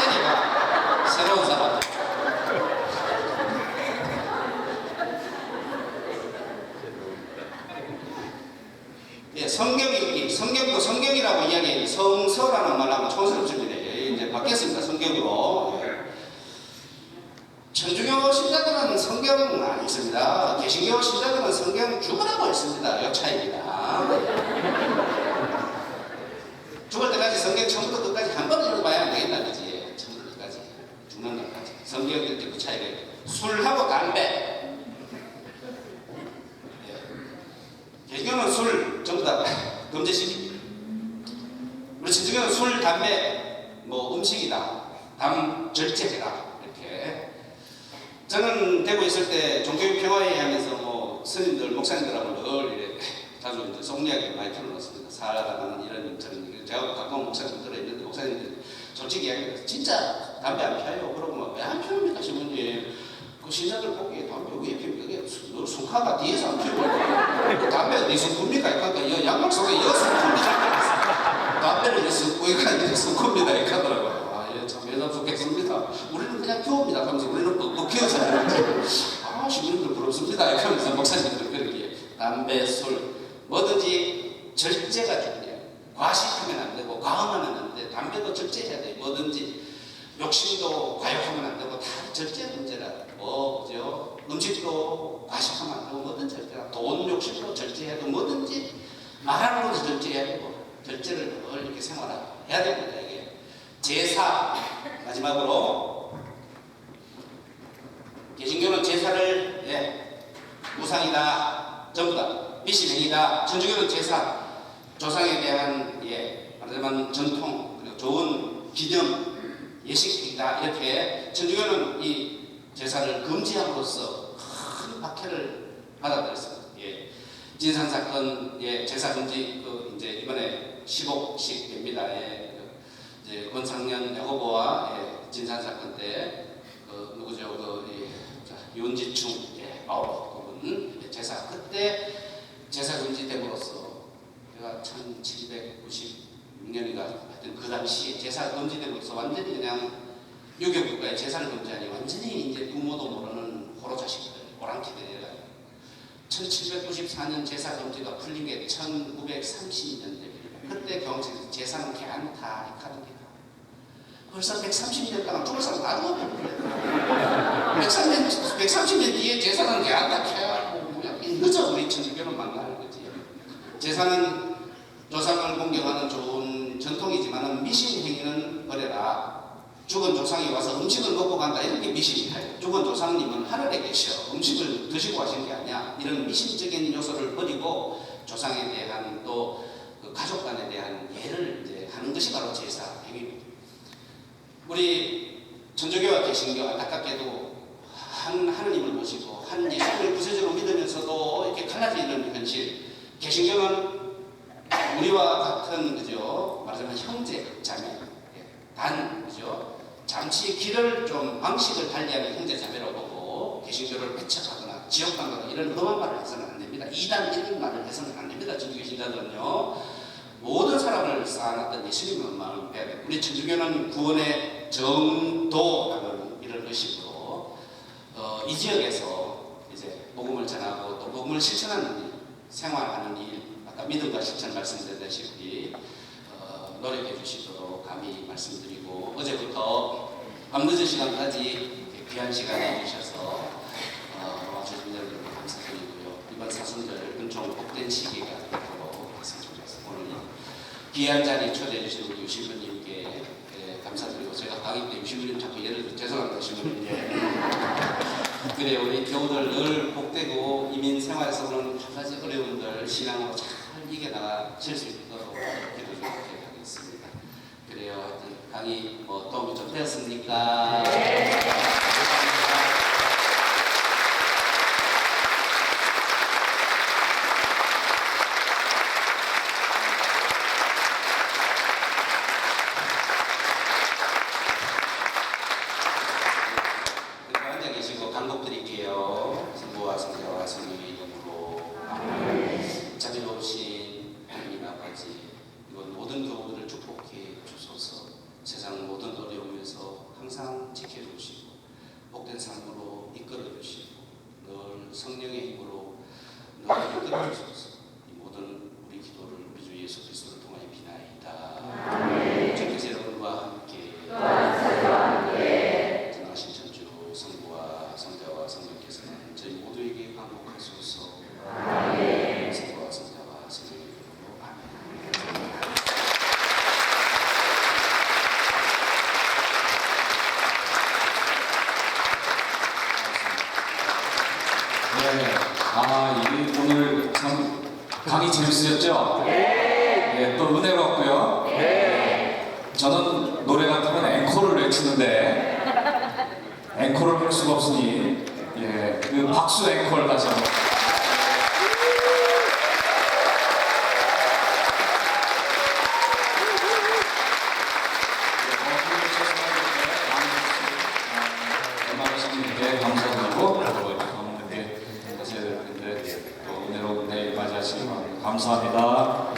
째리고 새로운 사람. 예, 성경 읽기, 성경도 성경이라고 이야기해. 성서라는 말하고 촌스럽습니다. 이제 바뀌었습니다. 성경으로. 천주교 신자들은 성경 안 읽습니다. 개신교 신자들은 성경 죽으라고 읽습니다. 이 차이입니다. 죽을 때까지 성경 처음부터 끝까지 한 번 읽어봐야 안 되겠다, 그지? 처음부터 끝까지. 죽는 날까지. 성경 읽을 때 그 차이가 있고. 술하고 담배. 개신교는 술 전부 다 금지시킵니다. 우리 천주교는 술, 담배, 뭐 음식이다. 절제해라. 이렇게. 저는 대구에 있을 때 종교육 평화회의 하면서 뭐 스님들, 목사님들하고 늘 이래 자주 이제 속 이야기 많이 풀어놨습니다. 살아가는 이런 저는 제가 가까운 목사님들이 있는데 목사님들이 솔직히 이야기해서 진짜 담배 안 피워요. 그러고 막 왜 안 피웁니까 신부님? 그 신자들 보기에 담배 왜 피웁니까? 이게 손카가 뒤에서 안 피우고 담배가 네 손 굽니까? 그러니까 양말 속에 여섯 손이 잡혀있어. 거기가 이제 성코입니다 이렇게 하더라고요. 아, 예, 참 매담스럽겠습니다. 우리는 그냥 교우입니다 하면서 우리는 또 교우잖아요. 아, 시민들 부럽습니다 이렇게 하면서 목사님들 그렇게 담배, 술 뭐든지 절제가 중요해요. 과식하면 안 되고 과음하면 안 돼. 담배도 절제해야 돼. 뭐든지 욕심도 과욕하면 안 되고 다 절제 문제라. 그죠? 음식도 과식하면 안 되고 뭐든지 절제라. 돈 욕심도 절제해야 되고 뭐든지 말하는 것도 절제해야 되고 절제를 늘 이렇게 생활해야 됩니다. 이게 제사 마지막으로 개신교는 제사를 우상이다 전부 다 미신행이다. 천주교는 제사 조상에 대한 말하자면 전통 그리고 좋은 기념 예식이다. 이렇게 천주교는 이 제사를 금지함으로써 큰 박해를 받아들였습니다. 진산 사건 제사 금지 이제 이번에 10억씩 됩니다. 이제 권상년 여호보와 진산 사건 때 누구죠? 윤지충 그분 제사 그때 제사 금지됨으로써 제가 1796년인가 하여튼 그 당시에 제사 금지됨으로써 완전히 그냥 유교국가의 제사를 금지하니 완전히 이제 부모도 모르는 호로 자식들 오랑캐들이라 1794년 제사 금지가 풀린 게 1930년대입니다. 그때 경찰에서 제사는 개안다 이렇게 하는 게 벌써 130년 동안 죽을 사람 다 죽었는데 130년 뒤에 제사는 개안다 캐하고 늦어 우리 천주교는 만나는 거지. 제사는 조상을 공경하는 좋은 전통이지만 미신 행위는 버려라. 죽은 조상이 와서 음식을 먹고 간다 이런 게 미신이에요. 죽은 조상님은 하늘에 계셔. 음식을 드시고 하시는 게 아니야. 이런 미신적인 요소를 버리고 조상에 대한 또 그 가족 간에 대한 예를 이제 하는 것이 바로 제사 행위입니다. 우리 천주교와 개신교 안타깝게도 한 하느님을 모시고 한 예수님을 구세주로 믿으면서도 이렇게 갈라지는 현실. 개신교는 우리와 같은 그죠 말하자면 형제 자매 단 그죠 잠시 길을 좀 방식을 달리하는 형제 자매로 보고 개신교를 배척하거나 지역방거나 이런 험한 말을 해서는 안 됩니다. 이단 이런 말을 해서는 안 됩니다. 천주교 신자들은요 모든 사람을 쌓아놨던 예수님의 마음을 배야 돼요. 우리 천주교는 구원의 정도라는 이런 의식으로 이 지역에서 이제 복음을 전하고 또 복음을 실천하는 일, 생활하는 일, 아까 믿음과 실천 말씀드렸다시피 노력해 주시도록 감히 말씀드리고 어제부터 밤늦은 시간까지 귀한 시간 내주셔서 와주신 여러분 감사드리고요. 이번 사순절 은총 복된 시기가 되도록 했으면 좋겠습니다. 오늘 귀한 자리에 초대해 주신 우리 신부님께 감사드리고 제가 강의 때 신부님 자꾸 예를 들어 죄송합니다. 신부님 그래 우리 교우들 늘 복되고 이민 생활에서 오는 한 가지 어려움들 신앙으로 잘 이겨나가실 수 있도록 기도 좀 하겠습니다. 그래요. 하여튼 강의 도움이 좀 되었습니까? 네. 앉아 계시고 간곡 드릴게요. 성부와 성자와 성령의 이름으로 아멘. 자비로우신 하나님 아버지 이번 모든 교우들을 축복해 주소서. 세상 모든 어려움에서 항상 지켜주시고 복된 삶으로 이끌어 주시고 늘 성령의 힘으로 늘 이끌어 주소서. 이 모든 우리 기도를 우리 주 예수 그리스도를 통하여 비나이다. 주께서 여러분과 함께 전하신 천주 성부와 성자와 성령께서는 저희 모두에게 반복하소서. 성부와 성자와 성령의 이름으로 아멘. 네, 오늘 참 강의 재밌으셨죠? 네, 또 은혜롭고요. 저는 노래 같으면 앵콜을 외치는데 앵콜을 할 수가 없으니 그 박수 앵콜 다시 한번. 감사드리고 또 은혜로운 날 맞이하시기 바랍니다. 감사합니다.